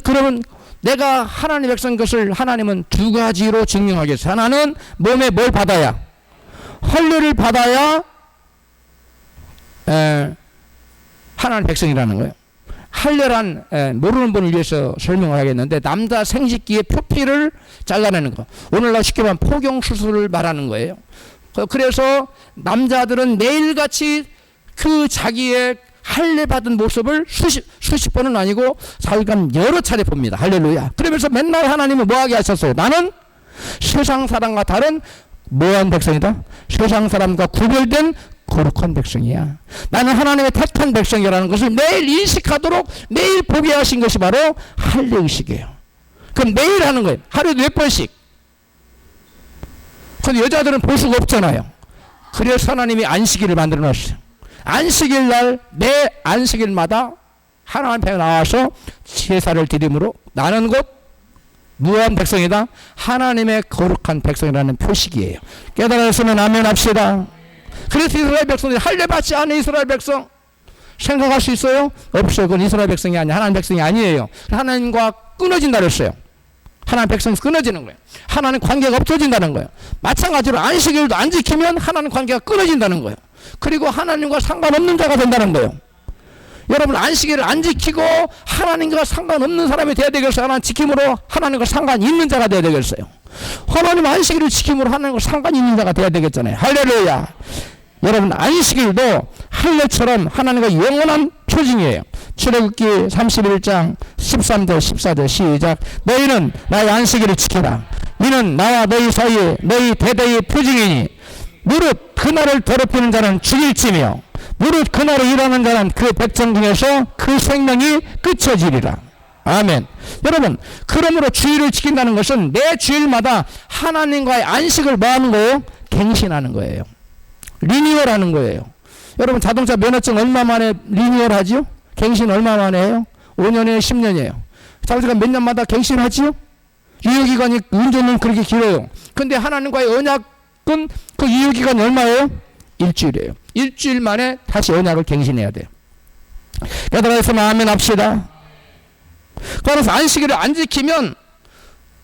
그러면 내가 하나님의 백성인 것을 하나님은 두 가지로 증명하겠어요. 하나는 몸에 뭘 받아야? 할례를 받아야 하나님의 백성이라는 거예요. 할례란 모르는 분을 위해서 설명을 하겠는데 남자 생식기의 표피를 잘라내는 거. 오늘날 쉽게 말하면 포경수술을 말하는 거예요. 그래서 남자들은 매일같이 그 자기의 할례 받은 모습을 수십 번은 아니고 자기가 여러 차례 봅니다. 할렐루야. 그러면서 맨날 하나님은 뭐하게 하셨어요? 나는 세상 사람과 다른 뭐한 백성이다? 세상 사람과 구별된 거룩한 백성이야. 나는 하나님의 택한 백성이라는 것을 매일 인식하도록 매일 보게 하신 것이 바로 할례의식이에요. 그럼 매일 하는 거예요. 하루에 몇 번씩. 근데 여자들은 볼 수가 없잖아요. 그래서 하나님이 안식일을 만들어 놨어요. 안식일 날 매 안식일마다 하나님 앞에 나와서 제사를 드림으로 나는 곧 무한 백성이다. 하나님의 거룩한 백성이라는 표식이에요. 깨달았으면 아멘 합시다. 그래서 이스라엘 백성들이 할례 받지 않은 이스라엘 백성 생각할 수 있어요? 없어요. 그건 이스라엘 백성이 아니야. 하나님 백성이 아니에요. 하나님과 끊어진다 그랬어요. 하나님 백성에서 끊어지는 거예요. 하나님 관계가 없어진다는 거예요. 마찬가지로 안식일도 안 지키면 하나님 관계가 끊어진다는 거예요. 그리고 하나님과 상관없는 자가 된다는 거예요. 여러분 안식일을 안 지키고 하나님과 상관없는 사람이 돼야 되겠어요? 하나님 지킴으로 하나님과 상관 있는 자가 돼야 되겠어요? 하나님 안식일을 지킴으로 하나님과 상관 있는 자가 돼야 되겠잖아요. 할렐루야. 여러분 안식일도 할례처럼 하나님과 영원한 표징이에요. 출애굽기 31장 13절 14절 시작. 너희는 나의 안식일을 지켜라. 이는 나와 너희 사이에 너희 대대의 표징이니 무릇 그날을 더럽히는 자는 죽일지며 무릇 그날을 일하는 자는 그 백성 중에서 그 생명이 끊어지리라. 아멘. 여러분 그러므로 주일을 지킨다는 것은 매 주일마다 하나님과의 안식을 뭐 하는 거예요? 갱신하는 거예요. 리뉴얼하는 거예요. 여러분 자동차 면허증 얼마 만에 리뉴얼 하지요? 갱신 얼마 만에 해요? 5년이에요? 10년이에요? 자동차가 몇 년마다 갱신하지요? 유효기간이 운전은 그렇게 길어요. 근데 하나님과의 언약은 그 유효기간이 얼마예요? 일주일이에요. 일주일 만에 다시 언약을 갱신해야 돼요. 깨달아서 아멘 합시다. 그래서 안식일을 안 지키면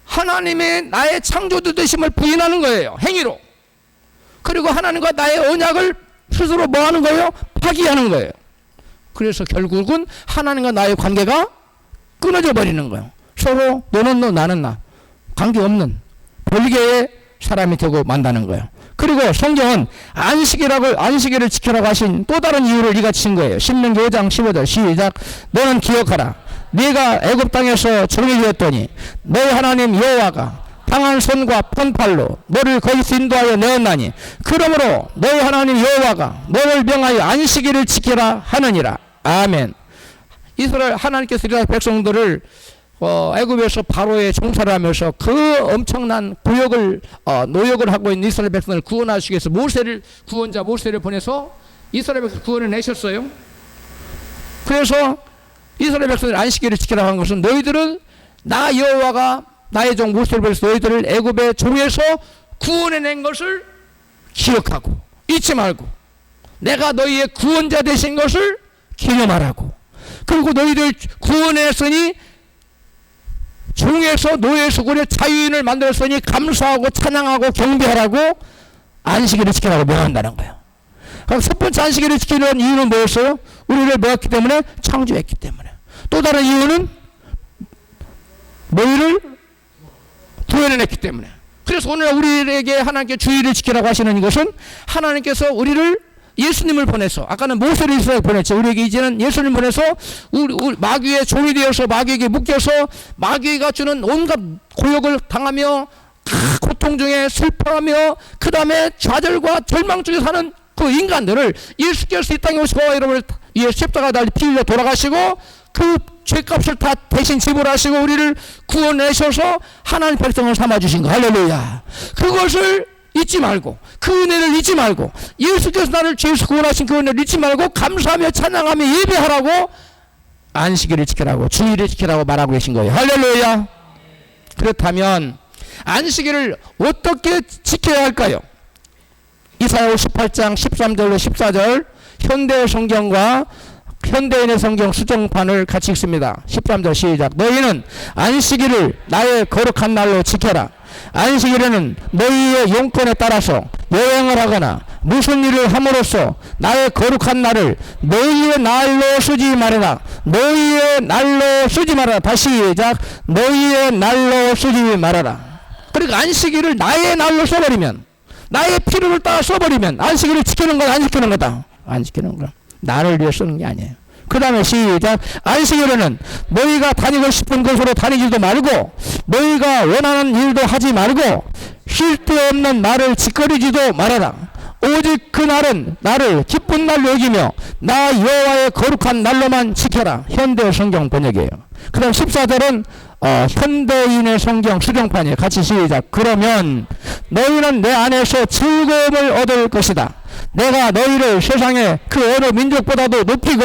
하나님의 나의 창조주 되심을 부인하는 거예요. 행위로. 그리고 하나님과 나의 언약을 스스로 뭐 하는 거예요? 파기하는 거예요. 그래서 결국은 하나님과 나의 관계가 끊어져 버리는 거예요. 서로 너는 너 나는 나 관계없는 별개의 사람이 되고 만다는 거예요. 그리고 성경은 안식일을 지키라고 하신 또 다른 이유를 이같이 친 거예요. 신명기 5장 15절 시작. 너는 기억하라. 네가 애굽 땅에서 종이 되었더니 너희 하나님 여호와가 강한 손과 편팔로 너를 거기서 인도하여 내었나니 그러므로 너희 하나님 여호와가 너를 명하여 안식일을 지키라 하느니라. 아멘. 이스라엘 하나님께서 이스라엘 백성들을 애굽에서 바로의 종살을 하면서 그 엄청난 노역을 하고 있는 이스라엘 백성을 구원하시기 위해서 구원자 모세를 보내서 이스라엘 백성을 구원해 내셨어요. 그래서 이스라엘 백성들 안식일을 지키라고 한 것은 너희들은 나 여호와가 나의 종 모세를 보내서 너희들을 애굽의 종에서 구원해낸 것을 기억하고 잊지 말고 내가 너희의 구원자 되신 것을 기념하라고. 그리고 너희들 구원했으니 종에서 노예에서 우리 자유인을 만들었으니 감사하고 찬양하고 경배하라고 안식일을 지키라고 명한다는 거예요. 그럼 첫 번째 안식일을 지키는 이유는 뭐였어요? 우리를 뭐했기 때문에? 창조했기 때문에. 또 다른 이유는 너희를 구원해냈기 때문에. 그래서 오늘 우리에게 하나님께 주일을 지키라고 하시는 이것은 하나님께서 우리를 예수님을 보내서 아까는 모세를 이스라엘 보냈죠. 우리에게 이제는 예수님을 보내서 우리 마귀의 종이 되어서 마귀에게 묶여서 마귀가 주는 온갖 고역을 당하며 고통 중에 슬퍼하며 그 다음에 좌절과 절망 중에 사는 그 인간들을 예수께서 이 땅에 오시고 여러분을 위해 십자가에 달려 피 흘려 돌아가시고 그 죄값을 다 대신 지불하시고 우리를 구원내셔서 하나님 백성을 삼아주신 거. 할렐루야. 그것을 잊지 말고, 그 은혜를 잊지 말고, 예수께서 나를 죄에서 구원하신 그 은혜를 잊지 말고 감사하며 찬양하며 예배하라고, 안식일을 지키라고, 주일을 지키라고 말하고 계신 거예요. 할렐루야. 그렇다면 안식일을 어떻게 지켜야 할까요? 이사야 58장 13절로 14절 현대 성경과 현대인의 성경 수정판을 같이 읽습니다. 13절 시작. 너희는 안식일을 나의 거룩한 날로 지켜라. 안식일에는 너희의 용건에 따라서 여행을 하거나 무슨 일을 함으로써 나의 거룩한 날을 너희의 날로 쓰지 말아라. 너희의 날로 쓰지 말아라. 다시 시작. 너희의 날로 쓰지 말아라. 그러니까 안식일을 나의 날로 써버리면, 나의 필요를 따라 써버리면 안식일을 지키는 건 안 지키는 거다. 안 지키는 거야. 나를 위해 쓰는 게 아니에요. 그 다음에 시작. 안식일에는 너희가 다니고 싶은 곳으로 다니지도 말고 너희가 원하는 일도 하지 말고 쉴 데 없는 날을 짓거리지도 말아라. 오직 그 날은 나를 기쁜 날로 여기며 나 여호와의 거룩한 날로만 지켜라. 현대 성경 번역이에요. 그 다음 14절은 현대인의 성경 수정판이에요. 같이 시작. 그러면 너희는 내 안에서 즐거움을 얻을 것이다. 내가 너희를 세상의 그 어느 민족보다도 높이고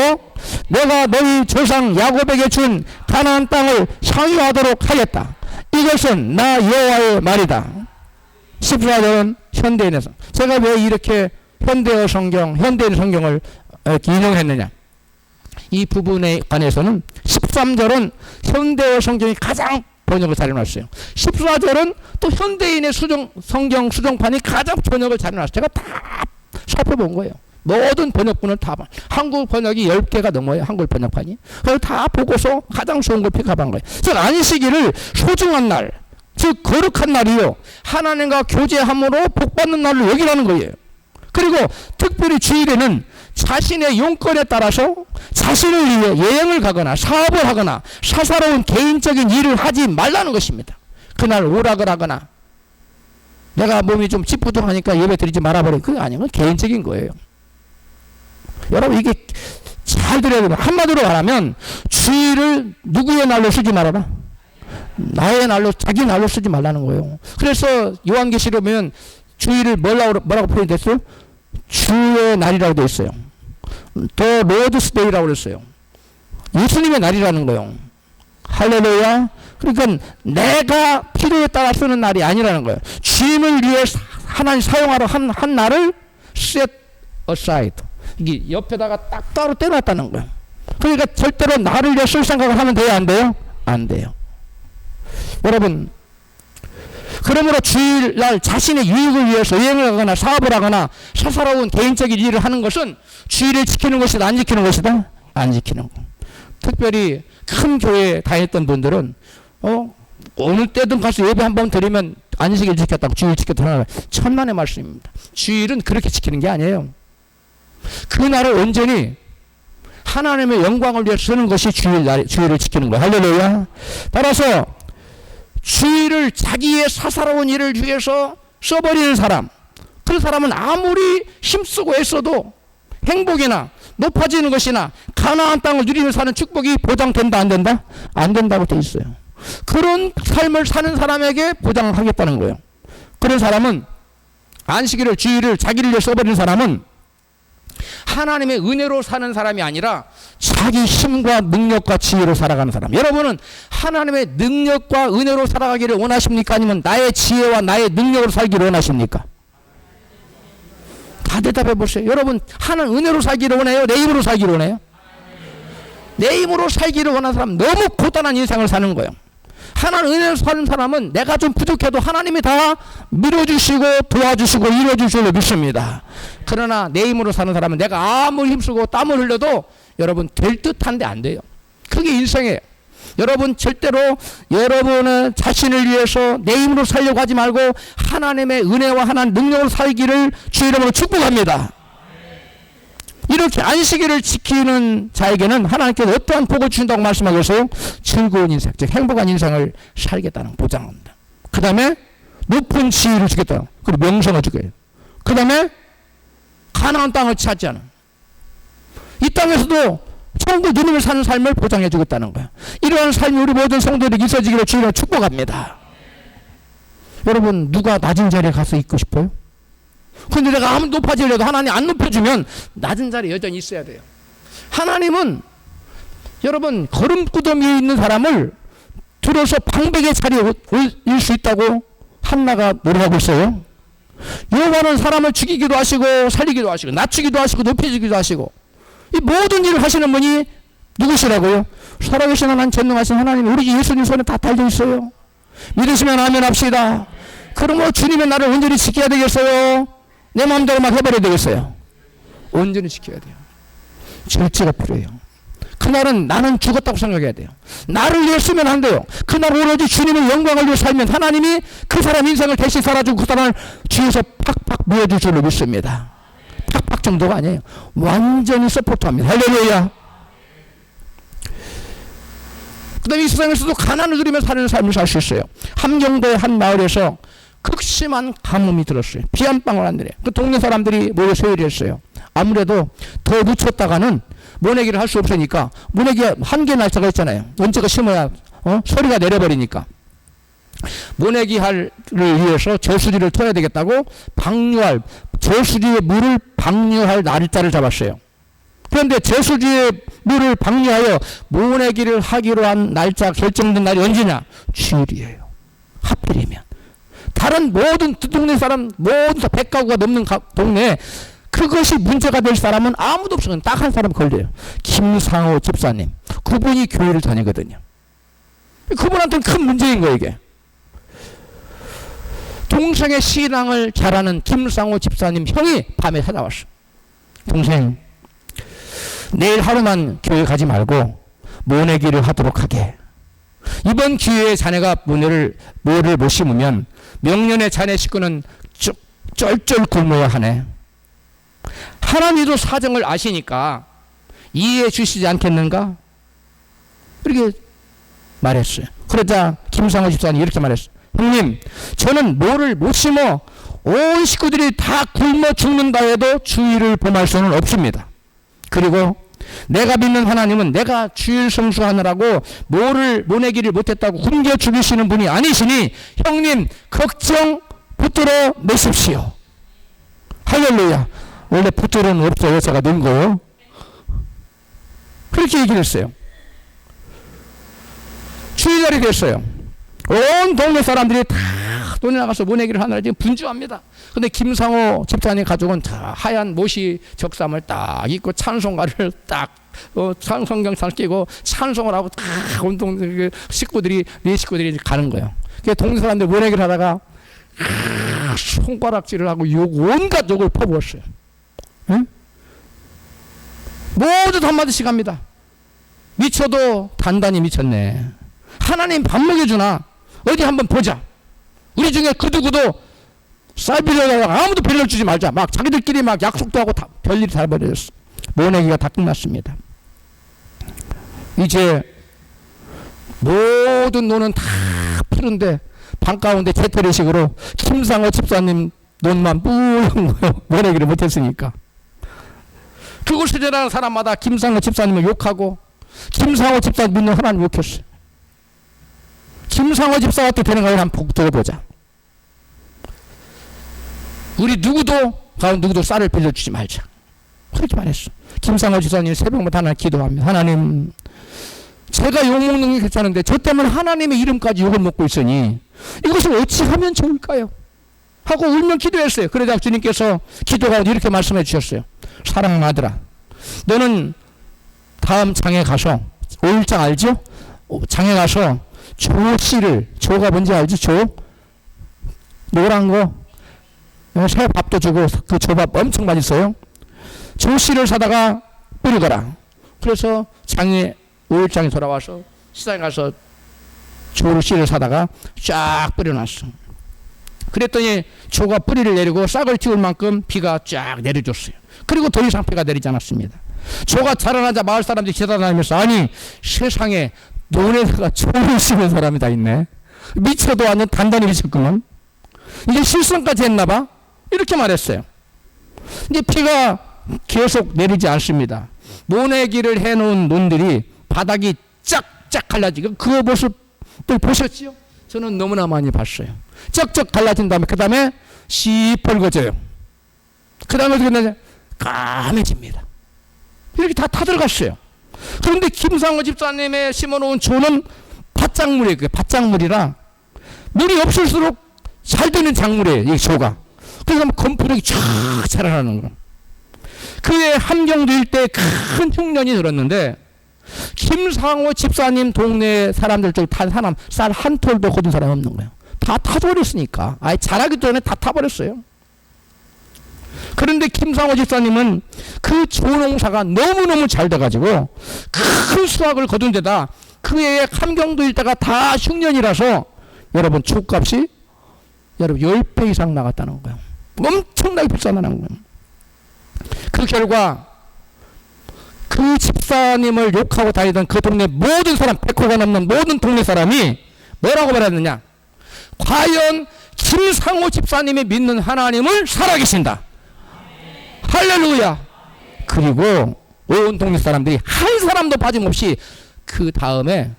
내가 너희 조상 야곱에게 준 가나안 땅을 상유하도록 하겠다. 이것은 나 여호와의 말이다. 14절은 현대인에서. 제가 왜 이렇게 현대어 성경, 현대인 성경을 인용했느냐. 이 부분에 관해서는 13절은 현대어 성경이 가장 번역을 잘 해놨어요. 14절은 또 현대인의 성경 수정판이 가장 번역을 잘 해놨어요. 제가 다 살펴본 거예요. 모든 번역본은 다 한국 번역이 10개가 넘어요. 한글 번역판이. 그걸 다 보고서 가장 좋은 걸 픽업한 거예요. 즉 안식일을 소중한 날, 즉 거룩한 날이요, 하나님과 교제함으로 복받는 날로 여기라는 거예요. 그리고 특별히 주일에는 자신의 용건에 따라서 자신을 위해 여행을 가거나 사업을 하거나 사사로운 개인적인 일을 하지 말라는 것입니다. 그날 오락을 하거나 내가 몸이 좀 찌뿌둥하니까 예배 드리지 말아버려. 그게 아니고 개인적인 거예요. 여러분 이게 잘 들어야 됩니다. 한마디로 말하면 주일을 누구의 날로 쓰지 말아라. 나의 날로, 자기 날로 쓰지 말라는 거예요. 그래서 요한계시록 보면 주일을 뭐라고 표현됐어요? 주의 날이라고 되어 있어요. The Lord's Day라고 그랬어요. 예수님의 날이라는 거예요. 할렐루야. 그러니까 내가 필요에 따라 쓰는 날이 아니라는 거예요. 주님을 위해 하나님 사용하러 한 날을 set aside. 이게 옆에다가 딱 따로 떼놨다는 거예요. 그러니까 절대로 나를 위해 쓸 생각을 하면 돼요, 안 돼요? 안 돼요. 여러분, 그러므로 주일날 자신의 유익을 위해서 여행을 하거나 사업을 하거나 사사로운 개인적인 일을 하는 것은 주일을 지키는 것이다, 안 지키는 것이다? 안 지키는 거. 특별히 큰 교회에 다녔던 분들은 어느 때든 가서 예배 한번 드리면 안식일 지켰다고 주일 지켰다고 천만의 말씀입니다. 주일은 그렇게 지키는 게 아니에요. 그날을 온전히 하나님의 영광을 위해 쓰는 것이 주일을 지키는 거예요. 할렐루야. 따라서 주일을 자기의 사사로운 일을 위해서 써버리는 사람, 그 사람은 아무리 힘쓰고 애써도 행복이나 높아지는 것이나 가나안 땅을 누리며 사는 축복이 보장된다, 안 된다? 안 된다고 돼 있어요. 그런 삶을 사는 사람에게 보장하겠다는 거예요. 그런 사람은 안식일을, 주일을 자기를 위해 써버리는 사람은 하나님의 은혜로 사는 사람이 아니라 자기 힘과 능력과 지혜로 살아가는 사람. 여러분은 하나님의 능력과 은혜로 살아가기를 원하십니까? 아니면 나의 지혜와 나의 능력으로 살기를 원하십니까? 다 대답해 보세요. 여러분, 하나님 은혜로 살기를 원해요? 내 힘으로 살기를 원해요? 내 힘으로 살기를 원하는 사람, 너무 고단한 인생을 사는 거예요. 하나님 은혜로 사는 사람은 내가 좀 부족해도 하나님이 다 밀어주시고 도와주시고 이루어주시고 믿습니다. 그러나 내 힘으로 사는 사람은 내가 아무리 힘쓰고 땀을 흘려도 여러분 될 듯한데 안 돼요. 그게 인생이에요. 여러분 절대로 여러분의 자신을 위해서 내 힘으로 살려고 하지 말고 하나님의 은혜와 하나님 능력으로 살기를 주 이름으로 축복합니다. 이렇게 안식일을 지키는 자에게는 하나님께서 어떠한 복을 주신다고 말씀하고 계세요? 즐거운 인생, 즉 행복한 인생을 살겠다는 보장합니다. 그 다음에 높은 지위를 주겠다. 그리고 명성을 주겠다. 그 다음에 가나안 땅을 차지하는, 이 땅에서도 천국 누님을 사는 삶을 보장해 주겠다는 거야. 이러한 삶이 우리 모든 성도들에게 있어지기를 주님으로 축복합니다. 여러분, 누가 낮은 자리에 가서 있고 싶어요? 근데 내가 아무리 높아지려도 하나님 안 높여주면 낮은 자리에 여전히 있어야 돼요. 하나님은 여러분, 걸음구덩 위에 있는 사람을 들어서 방백의 자리에 올릴 수 있다고 한나가 노력하고 있어요. 여호와는 사람을 죽이기도 하시고 살리기도 하시고 낮추기도 하시고 높여주기도 하시고 이 모든 일을 하시는 분이 누구시라고요? 살아계신 하나님, 전능하신 하나님, 우리 예수님 손에 다 달려 있어요. 믿으시면 아멘 합시다. 그러면 주님의 나를 온전히 지켜야 되겠어요? 내 마음대로 막 해버려야 되겠어요? 온전히 지켜야 돼요. 절제가 필요해요. 그날은 나는 죽었다고 생각해야 돼요. 나를 위해 쓰면 안 돼요. 그날 오로지 주님의 영광을 위해 살면 하나님이 그 사람 인생을 대신 살아주고 그 사람을 주위에서 팍팍 모여줄 줄로 믿습니다. 팍팍 정도가 아니에요. 완전히 서포트합니다. 할렐루야. 그 다음에 이 세상에서도 가난을 누리며 사는 삶을 살 수 있어요. 함경도의 한 마을에서 극심한 가뭄이 들었어요. 비 한 방울 안 내려요. 그 동네 사람들이 모여 소리를 했어요. 아무래도 더 늦췄다가는 모내기를 할 수 없으니까, 모내기 한개 날짜가 있잖아요. 언제가 심어야 소리가 내려버리니까. 모내기를 위해서 저수지를 터야 되겠다고 저수지의 물을 방류할 날짜를 잡았어요. 그런데 저수지의 물을 방류하여 모내기를 하기로 한 날짜 결정된 날이 언제냐? 주일이에요. 하필이면. 다른 모든 동네 사람, 모든 100가구가 넘는 동네에 그것이 문제가 될 사람은 아무도 없어요. 딱 한 사람 걸려요. 김상호 집사님. 그분이 교회를 다니거든요. 그분한테는 큰 문제인 거예요, 이게. 동생의 신앙을 잘하는 김상호 집사님 형이 밤에 찾아왔어. 동생, 내일 하루만 교회 가지 말고 모내기를 하도록 하게. 이번 기회에 자네가 모를 못 심으면 명년에 자네 식구는 쩔쩔 굶어야 하네. 하나님도 사정을 아시니까 이해해 주시지 않겠는가? 이렇게 말했어요. 그러자 김상호 집사님이 이렇게 말했어요. 형님, 저는 뭐를 못 심어 온 식구들이 다 굶어 죽는다 해도 주의를 범할 수는 없습니다. 그리고 내가 믿는 하나님은 내가 주일 성수하느라고 모내기를 못했다고 굶겨 죽이시는 분이 아니시니 형님 걱정 붙들어 내십시오. 할렐루야. 원래 붙들어는 없어요. 제가 넣은 거요. 그렇게 얘기를 했어요. 주일날이 됐어요. 온 동네 사람들이 다 돈에 나가서 모내기를 하느라 지금 분주합니다. 근데 김상호 집사님 가족은 다 하얀 모시 적삼을 딱 입고 찬송가를 딱 성경상 끼고 찬송을 하고 다 온 동네 식구들이 가는 거예요. 그래서 동네 사람들 모내기를 하다가 손가락질을 하고 온갖 욕을 퍼부었어요. 응? 모두 한마디씩 합니다. 미쳐도 단단히 미쳤네. 하나님 밥 먹여주나? 어디 한번 보자. 우리 중에 그 누구도 쌀 빌려다가 아무도 빌려주지 말자. 막 자기들끼리 막 약속도 하고 다 별일이 다 벌어졌어. 모내기가 다 끝났습니다. 이제 모든 논은 다 푸른데 방 가운데 재테리식으로 김상호 집사님 논만 뿌연 거예요. 모내기를 못했으니까. 그것을 전하는 사람마다 김상호 집사님을 욕하고 김상호 집사 믿는 하나님 욕했어요. 김상호 집사 같은 되는가 한번 복들어보자. 우리 누구도 쌀을 빌려주지 말자. 그렇게 말했어. 김상호 집사님 새벽마다 하나님 기도합니다. 하나님, 제가 욕먹는 게 괜찮은데 저 때문에 하나님의 이름까지 욕을 먹고 있으니 이것을 어찌 하면 좋을까요? 하고 울면 기도했어요. 그러다 주님께서 기도 가운데 이렇게 말씀해 주셨어요. 사랑하는 아들아, 너는 다음 장에 가서 5일장 알죠? 장에 가서 조씨를, 조가 뭔지 알지? 조? 노란 거. 새 밥도 주고 그 조밥 엄청 맛있어요. 조씨를 사다가 뿌리거라. 그래서 장에 5일장에 돌아와서 시장에 가서 조씨를 사다가 쫙 뿌려놨어. 그랬더니 조가 뿌리를 내리고 싹을 틔울 만큼 비가 쫙 내려줬어요. 그리고 더 이상 비가 내리지 않았습니다. 조가 자라나자 마을 사람들이 지나다니면서 아니 세상에 논에다가 조를 심은 사람이 다 있네. 미쳐도 완전 단단히 미쳤구만. 이게 실성까지 했나봐. 이렇게 말했어요. 이제 비가 계속 내리지 않습니다. 모내기를 해놓은 논들이 바닥이 쫙쫙 갈라지고 그 모습들 보셨지요? 저는 너무나 많이 봤어요. 쩍쩍 갈라진 다음에 그 다음에 시뻘거져요. 그 다음에 어떻게 되냐? 까매집니다. 이렇게 다 타들어갔어요. 그런데 김상호 집사님의 심어놓은 조는 밭작물이에요. 그게 밭작물이라 물이 없을수록 잘 되는 작물이에요. 이 조가. 그래서 건프력이 쫙 자라나는 거예요. 그해 함경도 일대에 큰 흉년이 들었는데 김상호 집사님 동네 사람들 중에 탄 사람 쌀 한 톨도 거둔 사람이 없는 거예요. 다 타버렸으니까. 아예 자라기 전에 다 타버렸어요. 그런데 김상호 집사님은 그 조농사가 너무너무 잘 돼가지고 큰 수확을 거둔 데다 그 해에 함경도 일대가 다 흉년이라서 여러분 족값이 여러분 10배 이상 나갔다는 거예요. 엄청나게 비싸다는 거예요. 그 결과 그 집사님을 욕하고 다니던 그 동네 모든 사람 100호가 넘는 모든 동네 사람이 뭐라고 말했느냐? 과연 김상호 집사님이 믿는 하나님을 살아계신다. 할렐루야. 그리고 온 동네 사람들이 한 사람도 빠짐없이 그 다음에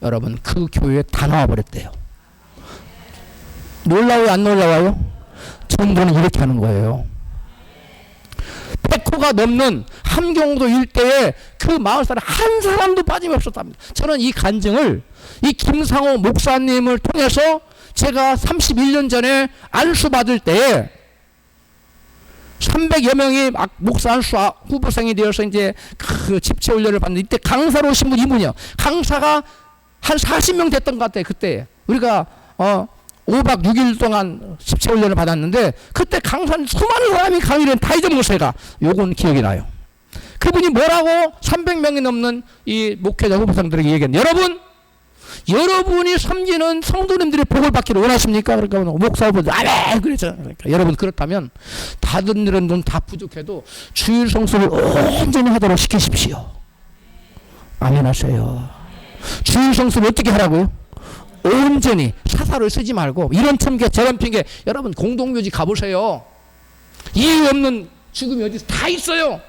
여러분 그 교회에 다 나와버렸대요. 놀라워요 안 놀라워요? 전도는 이렇게 하는 거예요. 100호가 넘는 함경도 일대에 그 마을 사람 한 사람도 빠짐없었답니다. 저는 이 간증을 이 김상호 목사님을 통해서 제가 31년 전에 안수 받을 때에 300여 명이 목사 안수 후보생이 되어서 이제 그 집체 훈련을 받는데 이때 강사로 오신 분 이분이요. 강사가 한 40명 됐던 것 같아요. 그때 우리가 5박 6일 동안 집체 훈련을 받았는데 그때 강사는 수많은 사람이 강의를 다 잊어먹었어요. 요건 기억이 나요. 그분이 뭐라고 300명이 넘는 이 목회자 후보생들에게 얘기했는데 여러분이 섬기는 성도님들의 복을 받기를 원하십니까? 그러니까 목사 후보들 아멘 그랬잖아요. 그러니까 여러분 그렇다면 다른 일은 돈 다 부족해도 주일 성수를 온전히 하도록 시키십시오. 아멘 하세요. 주일 성수를 어떻게 하라고요? 온전히 사사를 쓰지 말고 이런 핑계 저런 핑계 여러분 공동묘지 가보세요. 이유 없는 죽음이 어디서 다 있어요.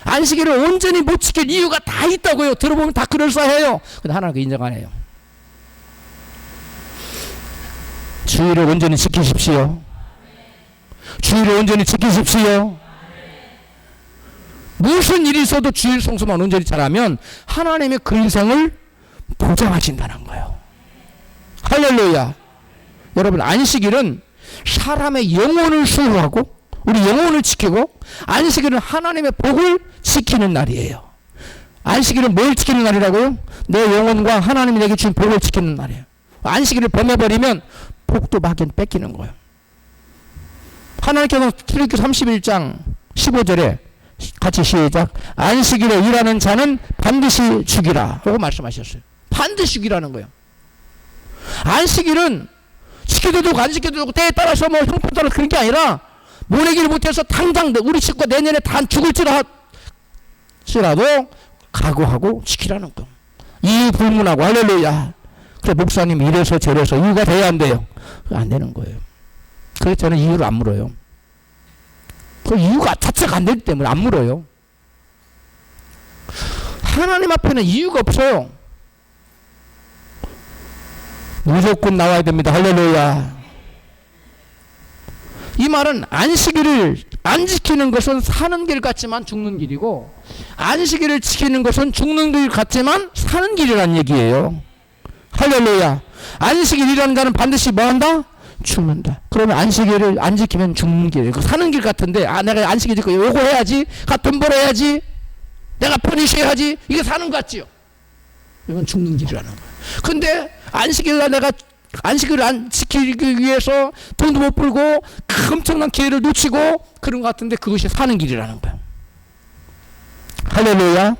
안식일을 온전히 못 지킬 이유가 다 있다고요. 들어보면 다 그럴싸해요. 근데 하나는 그 인정 안 해요. 주일을 온전히 지키십시오. 주일을 온전히 지키십시오. 무슨 일이 있어도 주일 성수만 온전히 잘하면 하나님의 그 인생을 보장하신다는 거예요. 할렐루야. 여러분 안식일은 사람의 영혼을 수호하고 우리 영혼을 지키고 안식일은 하나님의 복을 지키는 날이에요. 안식일은 뭘 지키는 날이라고요? 내 영혼과 하나님이 내게 주신 복을 지키는 날이에요. 안식일을 범해버리면 복도 막연 뺏기는 거예요. 하나님께서 출애굽기 31장 15절에 같이 시작. 안식일에 일하는 자는 반드시 죽이라 라고 말씀하셨어요. 반드시 죽이라는 거예요. 안식일은 지켜도 되고 안 지켜도 되고 때에 따라서 뭐 형편 따라 그런 게 아니라 모내기를 못해서 당장 우리 식구가 내년에 다 죽을지라도 각오하고 지키라는 거. 이유 불문하고 할렐루야. 그래 목사님 이래서 저래서 이유가 돼야 안 돼요. 안 되는 거예요. 그래서 저는 이유를 안 물어요. 그 이유가 자체가 안 되기 때문에 안 물어요. 하나님 앞에는 이유가 없어요. 무조건 나와야 됩니다. 할렐루야. 이 말은 안식일을 안 지키는 것은 사는 길 같지만 죽는 길이고 안식일을 지키는 것은 죽는 길 같지만 사는 길이라는 얘기예요. 할렐루야. 안식일이라는 자는 반드시 뭐 한다? 죽는다. 그러면 안식일을 안 지키면 죽는 길이에요. 사는 길 같은데 내가 안식일 지키고 요거 해야지 돈 벌어야지 내가 편히 쉬어야지 이게 사는 것 같지요. 이건 죽는 길이라는 거예요. 근데 안식일날 내가 안식일을 안 지키기 위해서 돈도 못 벌고 엄청난 기회를 놓치고 그런 것 같은데 그것이 사는 길이라는 거예요. 할렐루야.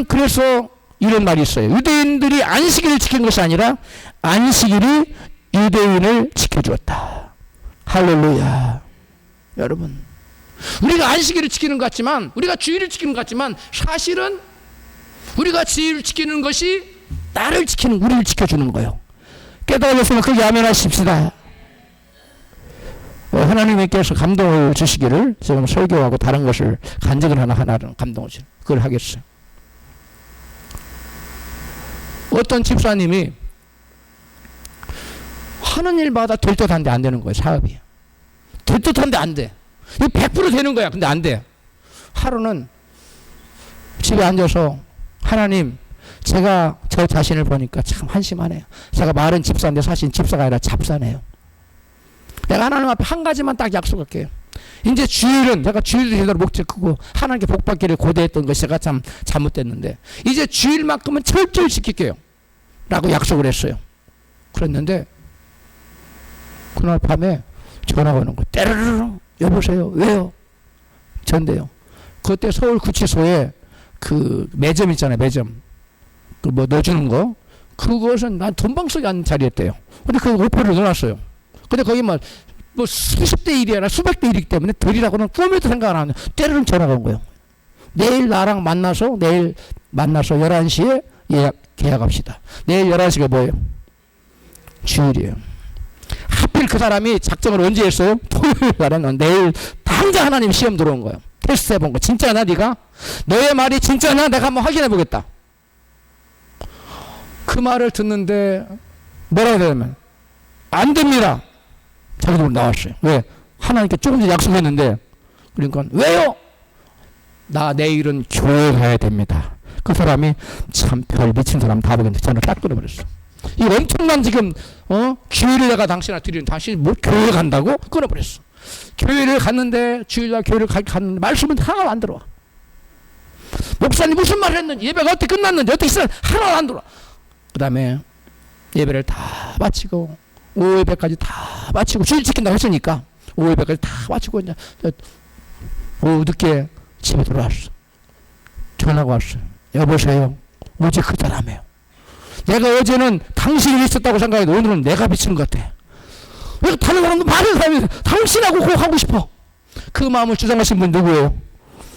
그래서 이런 말이 있어요. 유대인들이 안식일을 지킨 것이 아니라 안식일이 유대인을 지켜주었다. 할렐루야. 여러분 우리가 안식일을 지키는 것 같지만 우리가 주일을 지키는 것 같지만 사실은 우리가 주일을 지키는 것이 나를 지키는 우리를 지켜주는 거예요. 깨달았으면 그게 아멘 하십시다. 하나님께서 감동을 주시기를 지금 설교하고 다른 것을 간증을 하나는 감동을 주시는 그걸 하겠어요. 어떤 집사님이 하는 일마다 될 듯한데 안 되는 거예요. 사업이 될 듯한데 안 돼. 이거 100% 되는 거야. 근데 안 돼. 하루는 집에 앉아서 하나님, 제가 저 자신을 보니까 참 한심하네요. 제가 말은 집사인데 사실 집사가 아니라 잡사네요. 내가 하나님 앞에 한 가지만 딱 약속할게요. 이제 주일은 내가 주일도 제대로 못 지키고 하나님께 복받기를 고대했던 것이 제가 참 잘못됐는데 이제 주일만큼은 철저히 지킬게요 라고 약속을 했어요. 그랬는데 그날 밤에 전화가 오는 거예요. 때르르르. 여보세요. 왜요? 전데요. 그때 서울구치소에 그 매점 있잖아요. 매점. 그 뭐 넣어주는 거. 그것은 난 돈방석이 앉는 자리였대요. 근데 그 오퍼를 넣어놨어요. 근데 거기 뭐 수십 대 일이 아니라 수백 대 일이기 때문에 들이라고는 꿈에도 생각 안 하는데 때로는 전화가 온 거예요. 내일 나랑 만나서 11시에 계약합시다. 내일 11시가 뭐예요? 주일이에요. 하필 그 사람이 작정을 언제 했어요? 토요일 날에는 내일 당장 하나님 시험 들어온 거예요. 테스트 해본 거. 진짜냐 네가? 너의 말이 진짜냐? 내가 한번 확인해 보겠다. 그 말을 듣는데 뭐라고 해야 되냐면 안 됩니다. 자기도 나왔어요. 왜? 하나님께 조금 전에 약속했는데 그러니까 왜요? 나 내일은 교회 가야 됩니다. 그 사람이 참 별 미친 사람 다 보겠는데 저는 딱 끊어버렸어. 이 엄청난 지금 기회를 내가 당신한테 드리는 당신이 뭐 교회 간다고? 끊어버렸어. 교회를 갔는데 주일날 교회를 갔는데 말씀은 하나도 안 들어와. 목사님 무슨 말을 했는지 예배가 어떻게 끝났는지 어떻게 있었는지 하나도 안 들어와. 그 다음에 예배를 다 마치고 오후 예배까지 다 마치고 주일 지킨다고 했으니까 오후 예배까지 다 마치고 이제 오후 늦게 집에 들어왔어. 전화가 왔어요. 여보세요. 어제 그 사람이에요. 내가 어제는 당신이 있었다고 생각해도 오늘은 내가 미치는 것 같아. 왜 다른 사람도 많은 사람이 당신하고 꼭 하고 싶어. 그 마음을 주장하신 분 누구예요?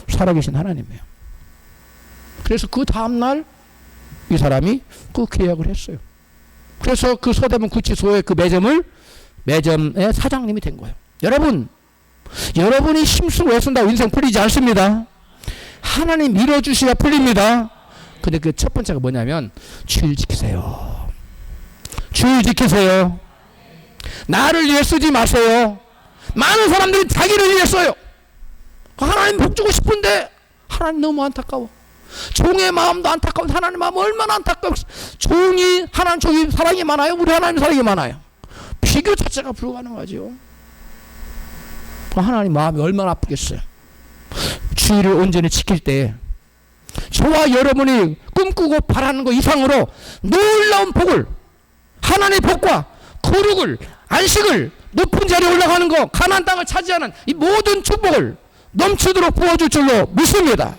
살아계신 하나님이에요. 그래서 그 다음날 이 사람이 그 계약을 했어요. 그래서 그 서대문 구치소의 그 매점의 사장님이 된 거예요. 여러분이 힘쓰고 애쓴다고 인생 풀리지 않습니다. 하나님 밀어주셔야 풀립니다. 근데 그 첫 번째가 뭐냐면 주일 지키세요. 주일 지키세요. 나를 위해 쓰지 마세요. 많은 사람들이 자기를 위해 써요. 하나님 복 주고 싶은데 하나님 너무 안타까워. 종의 마음도 안타까워. 하나님 마음 얼마나 안타까워. 하나님 종이 사랑이 많아요? 우리 하나님 사랑이 많아요? 비교 자체가 불가능하죠. 하나님 마음이 얼마나 아프겠어요. 주일을 온전히 지킬 때 저와 여러분이 꿈꾸고 바라는 것 이상으로 놀라운 복을, 하나님의 복과 거룩을, 안식을, 높은 자리에 올라가는 것, 가나안 땅을 차지하는 이 모든 축복을 넘치도록 부어줄 줄로 믿습니다.